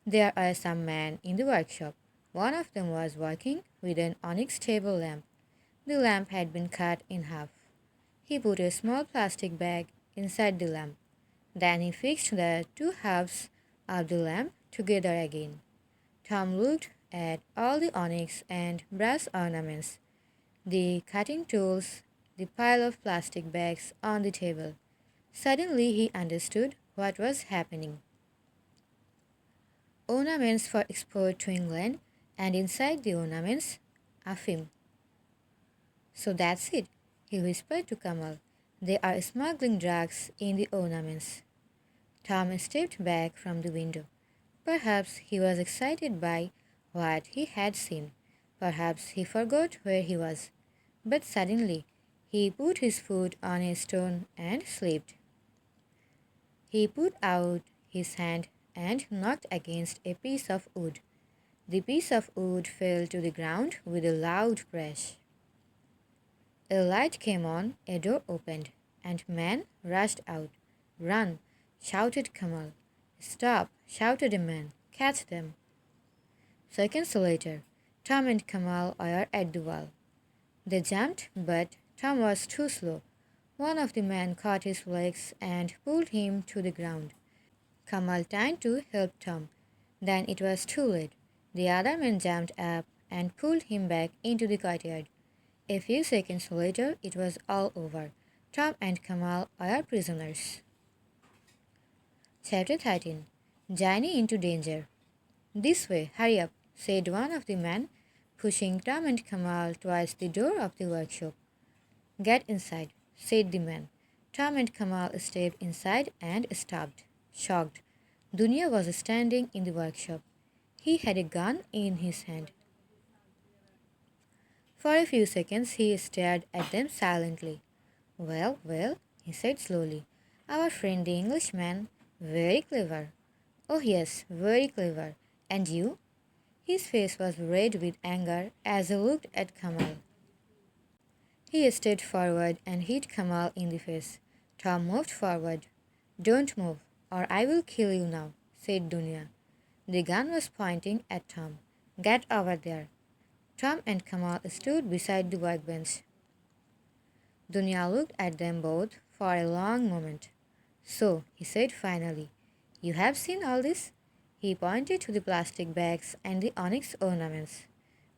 There are some men in the workshop. One of them was working with an onyx table lamp. The lamp had been cut in half. He put a small plastic bag inside the lamp. Then he fixed the two halves of the lamp together again. Tom looked at all the onyx and brass ornaments, the cutting tools, the pile of plastic bags on the table. Suddenly he understood what was happening. Ornaments for export to England, and inside the ornaments, a film. "So that's it," he whispered to Kamal. "They are smuggling drugs in the ornaments." Tom stepped back from the window. Perhaps he was excited by what he had seen. Perhaps he forgot where he was. But suddenly he put his foot on a stone and slipped. He put out his hand and knocked against a piece of wood. The piece of wood fell to the ground with a loud crash. A light came on, a door opened, and men rushed out. "Run!" shouted Kamal. "Stop!" shouted a man. "Catch them!" Seconds later, Tom and Kamal were at the wall. They jumped, but Tom was too slow. One of the men caught his legs and pulled him to the ground. Kamal tried to help Tom. Then it was too late. The other man jumped up and pulled him back into the courtyard. A few seconds later, it was all over. Tom and Kamal were prisoners. Chapter 13. Journey into Danger. "This way, hurry up," said one of the men, pushing Tom and Kamal towards the door of the workshop. "Get inside," said the man. Tom and Kamal stepped inside and stopped, shocked. Dunya was standing in the workshop. He had a gun in his hand. For a few seconds he stared at them silently. "Well, well," he said slowly. "Our friend the Englishman, very clever." "Oh yes, very clever. And you?" His face was red with anger as he looked at Kamal. He stepped forward and hit Kamal in the face. Tom moved forward. "Don't move, or I will kill you now," said Dunya. The gun was pointing at Tom. "Get over there." Tom and Kamal stood beside the workbench. Dunya looked at them both for a long moment. "So," he said finally, "you have seen all this?" He pointed to the plastic bags and the onyx ornaments.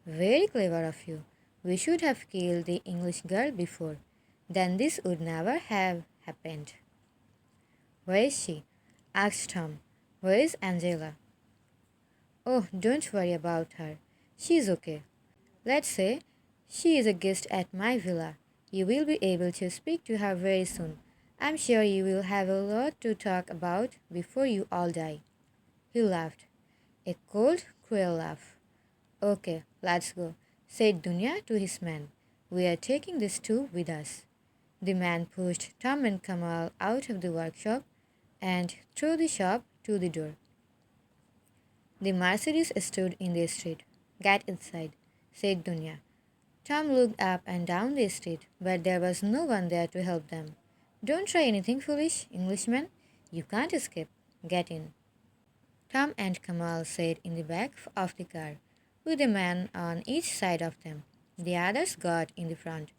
"Very clever of you. We should have killed the English girl before. Then this would never have happened." "Where is she?" asked Tom. "Where is Angela?" "Oh, don't worry about her. She's okay. Let's say she is a guest at my villa. You will be able to speak to her very soon. I'm sure you will have a lot to talk about before you all die." He laughed. A cold, cruel laugh. "Okay, let's go," said Dunya to his man. "We are taking these two with us." The man pushed Tom and Kamal out of the workshop and through the shop to the door. The Mercedes stood in the street. "Get inside," said Dunya. Tom looked up and down the street, but there was no one there to help them. "Don't try anything foolish, Englishman. You can't escape. Get in." Tom and Kamal sat in the back of the car, with a man on each side of them. The others got in the front.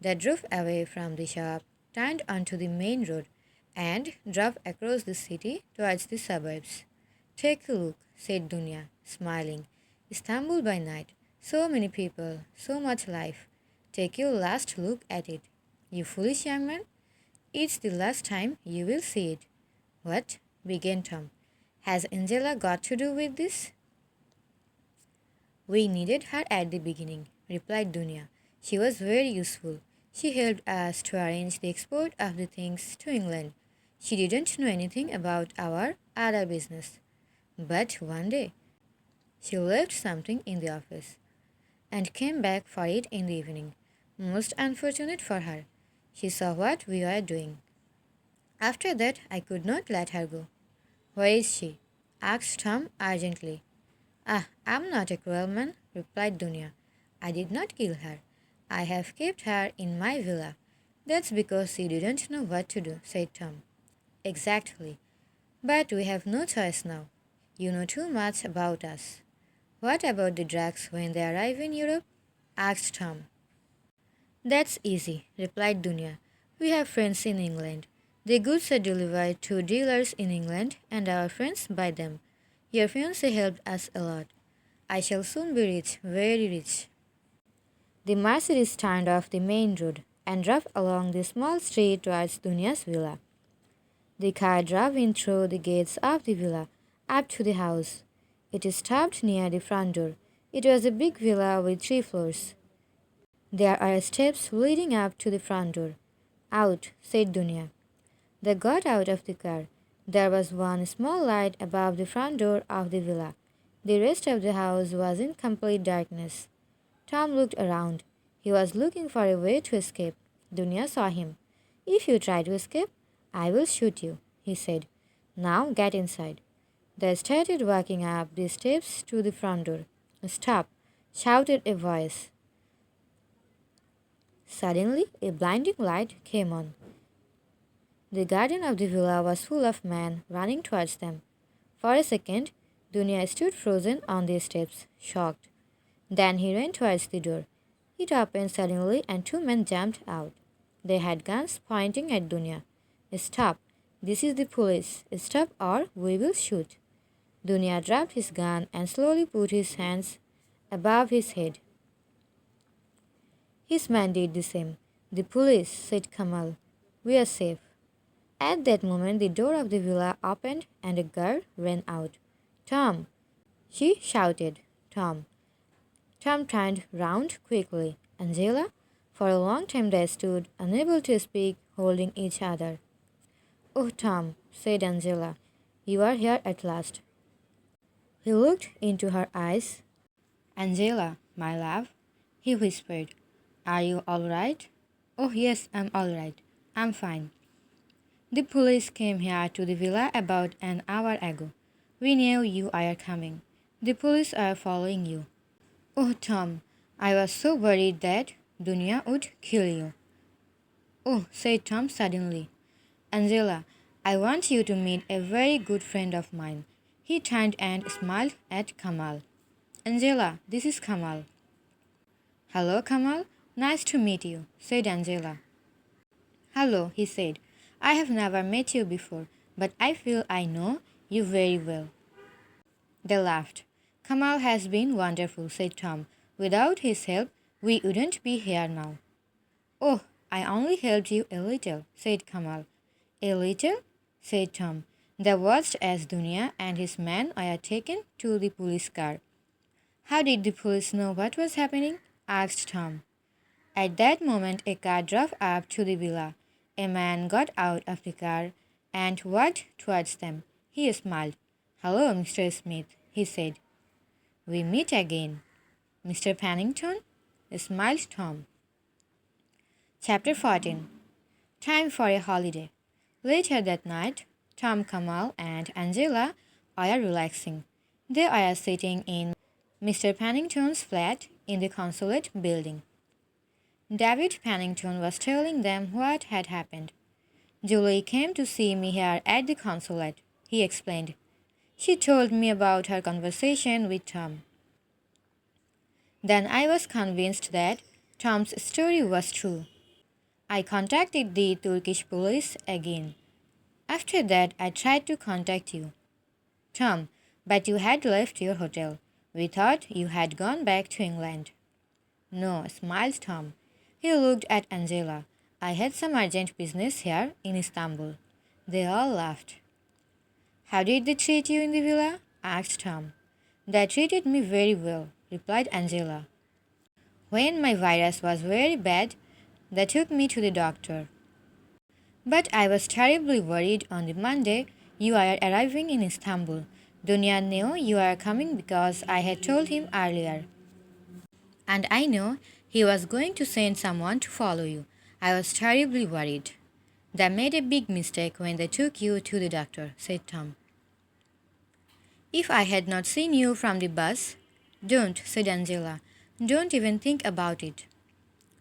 They drove away from the shop, turned onto the main road, and drove across the city towards the suburbs. "Take a look," said Dunya, smiling. "Istanbul by night. So many people, so much life. Take your last look at it." "You foolish young man," It's the last time you will see it. What? Began Tom. Has Angela got to do with this? We needed her at the beginning, replied Dunya. She was very useful. She helped us to arrange the export of the things to England. She didn't know anything about our other business. But one day, she left something in the office and came back for it in the evening. Most unfortunate for her. She saw what we were doing. After that, I could not let her go. Where is she? Asked Tom urgently. Ah, I'm not a cruel man, replied Dunya. I did not kill her. I have kept her in my villa. That's because you didn't know what to do, said Tom. Exactly. But we have no choice now. You know too much about us. What about the drugs when they arrive in Europe? Asked Tom. That's easy, replied Dunya. We have friends in England. The goods are delivered to dealers in England and our friends buy them. Your fiancé helped us a lot. I shall soon be rich, very rich. The Mercedes turned off the main road and drove along the small street towards Dunya's villa. The car drove in through the gates of the villa, up to the house. It stopped near the front door. It was a big villa with 3 floors. There are steps leading up to the front door. Out, said Dunya. They got out of the car. There was one small light above the front door of the villa. The rest of the house was in complete darkness. Tom looked around. He was looking for a way to escape. Dunya saw him. If you try to escape, I will shoot you, he said. Now get inside. They started walking up the steps to the front door. Stop, shouted a voice. Suddenly, a blinding light came on. The garden of the villa was full of men running towards them. For a second, Dunya stood frozen on the steps, shocked. Then he ran towards the door. It opened suddenly and 2 men jumped out. They had guns pointing at Dunya. Stop! This is the police. Stop or we will shoot. Dunya dropped his gun and slowly put his hands above his head. His man did the same. The police, said Kamal. We are safe. At that moment, the door of the villa opened and a girl ran out. Tom! She shouted. Tom. Tom turned round quickly. Angela? For a long time they stood, unable to speak, holding each other. Oh, Tom, said Angela. You are here at last. He looked into her eyes. Angela, my love, he whispered. Are you all right? Oh, yes, I'm all right. I'm fine. The police came here to the villa about an hour ago. We knew you are coming. The police are following you. Oh, Tom, I was so worried that Dunya would kill you. Oh, said Tom suddenly. Angela, I want you to meet a very good friend of mine. He turned and smiled at Kamal. Angela, this is Kamal. Hello, Kamal. Nice to meet you, said Angela. Hello, he said. I have never met you before, but I feel I know you very well. They laughed. Kamal has been wonderful, said Tom. Without his help, we wouldn't be here now. Oh, I only helped you a little, said Kamal. A little? Said Tom. They watched as Dunya and his men were taken to the police car. How did the police know what was happening? Asked Tom. At that moment, a car drove up to the villa. A man got out of the car and walked towards them. He smiled. Hello, Mr. Smith, he said. We meet again. Mr. Pennington? Smiled Tom. Chapter 14. Time for a holiday. Later that night, Tom, Kamal, and Angela are relaxing. They are sitting in Mr. Pennington's flat in the consulate building. David Pennington was telling them what had happened. Julie came to see me here at the consulate, he explained. She told me about her conversation with Tom. Then I was convinced that Tom's story was true. I contacted the Turkish police again. After that, I tried to contact you, Tom, but you had left your hotel. We thought you had gone back to England. No, smiled Tom. He looked at Angela. I had some urgent business here in Istanbul. They all laughed. How did they treat you in the villa? Asked Tom. They treated me very well, replied Angela. When my virus was very bad, they took me to the doctor. But I was terribly worried on the Monday you are arriving in Istanbul. Dunya knew you are coming because I had told him earlier. And I know he was going to send someone to follow you. I was terribly worried. They made a big mistake when they took you to the doctor, said Tom. If I had not seen you from the bus, don't, said Angela. Don't even think about it.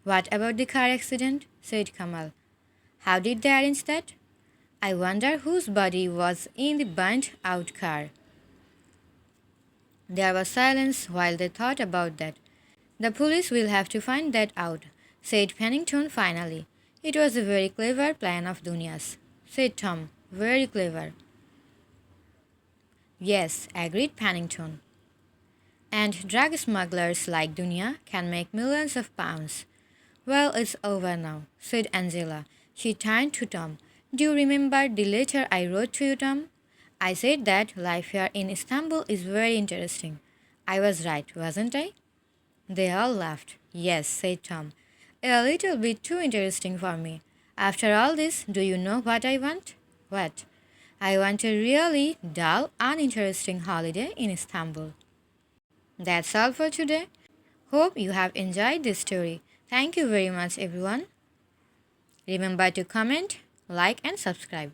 What about the car accident? Said Kamal. How did they arrange that? I wonder whose body was in the burnt out car. There was silence while they thought about that. The police will have to find that out, said Pennington finally. It was a very clever plan of Dunya's, said Tom. Very clever. Yes, agreed Pennington. And drug smugglers like Dunya can make millions of pounds. Well, it's over now, said Angela. She turned to Tom. Do you remember the letter I wrote to you, Tom? I said that life here in Istanbul is very interesting. I was right, wasn't I? They all laughed. Yes, said Tom. A little bit too interesting for me. After all this, do you know what I want? What? I want a really dull, uninteresting holiday in Istanbul. That's all for today. Hope you have enjoyed this story. Thank you very much, everyone. Remember to comment, like, and subscribe.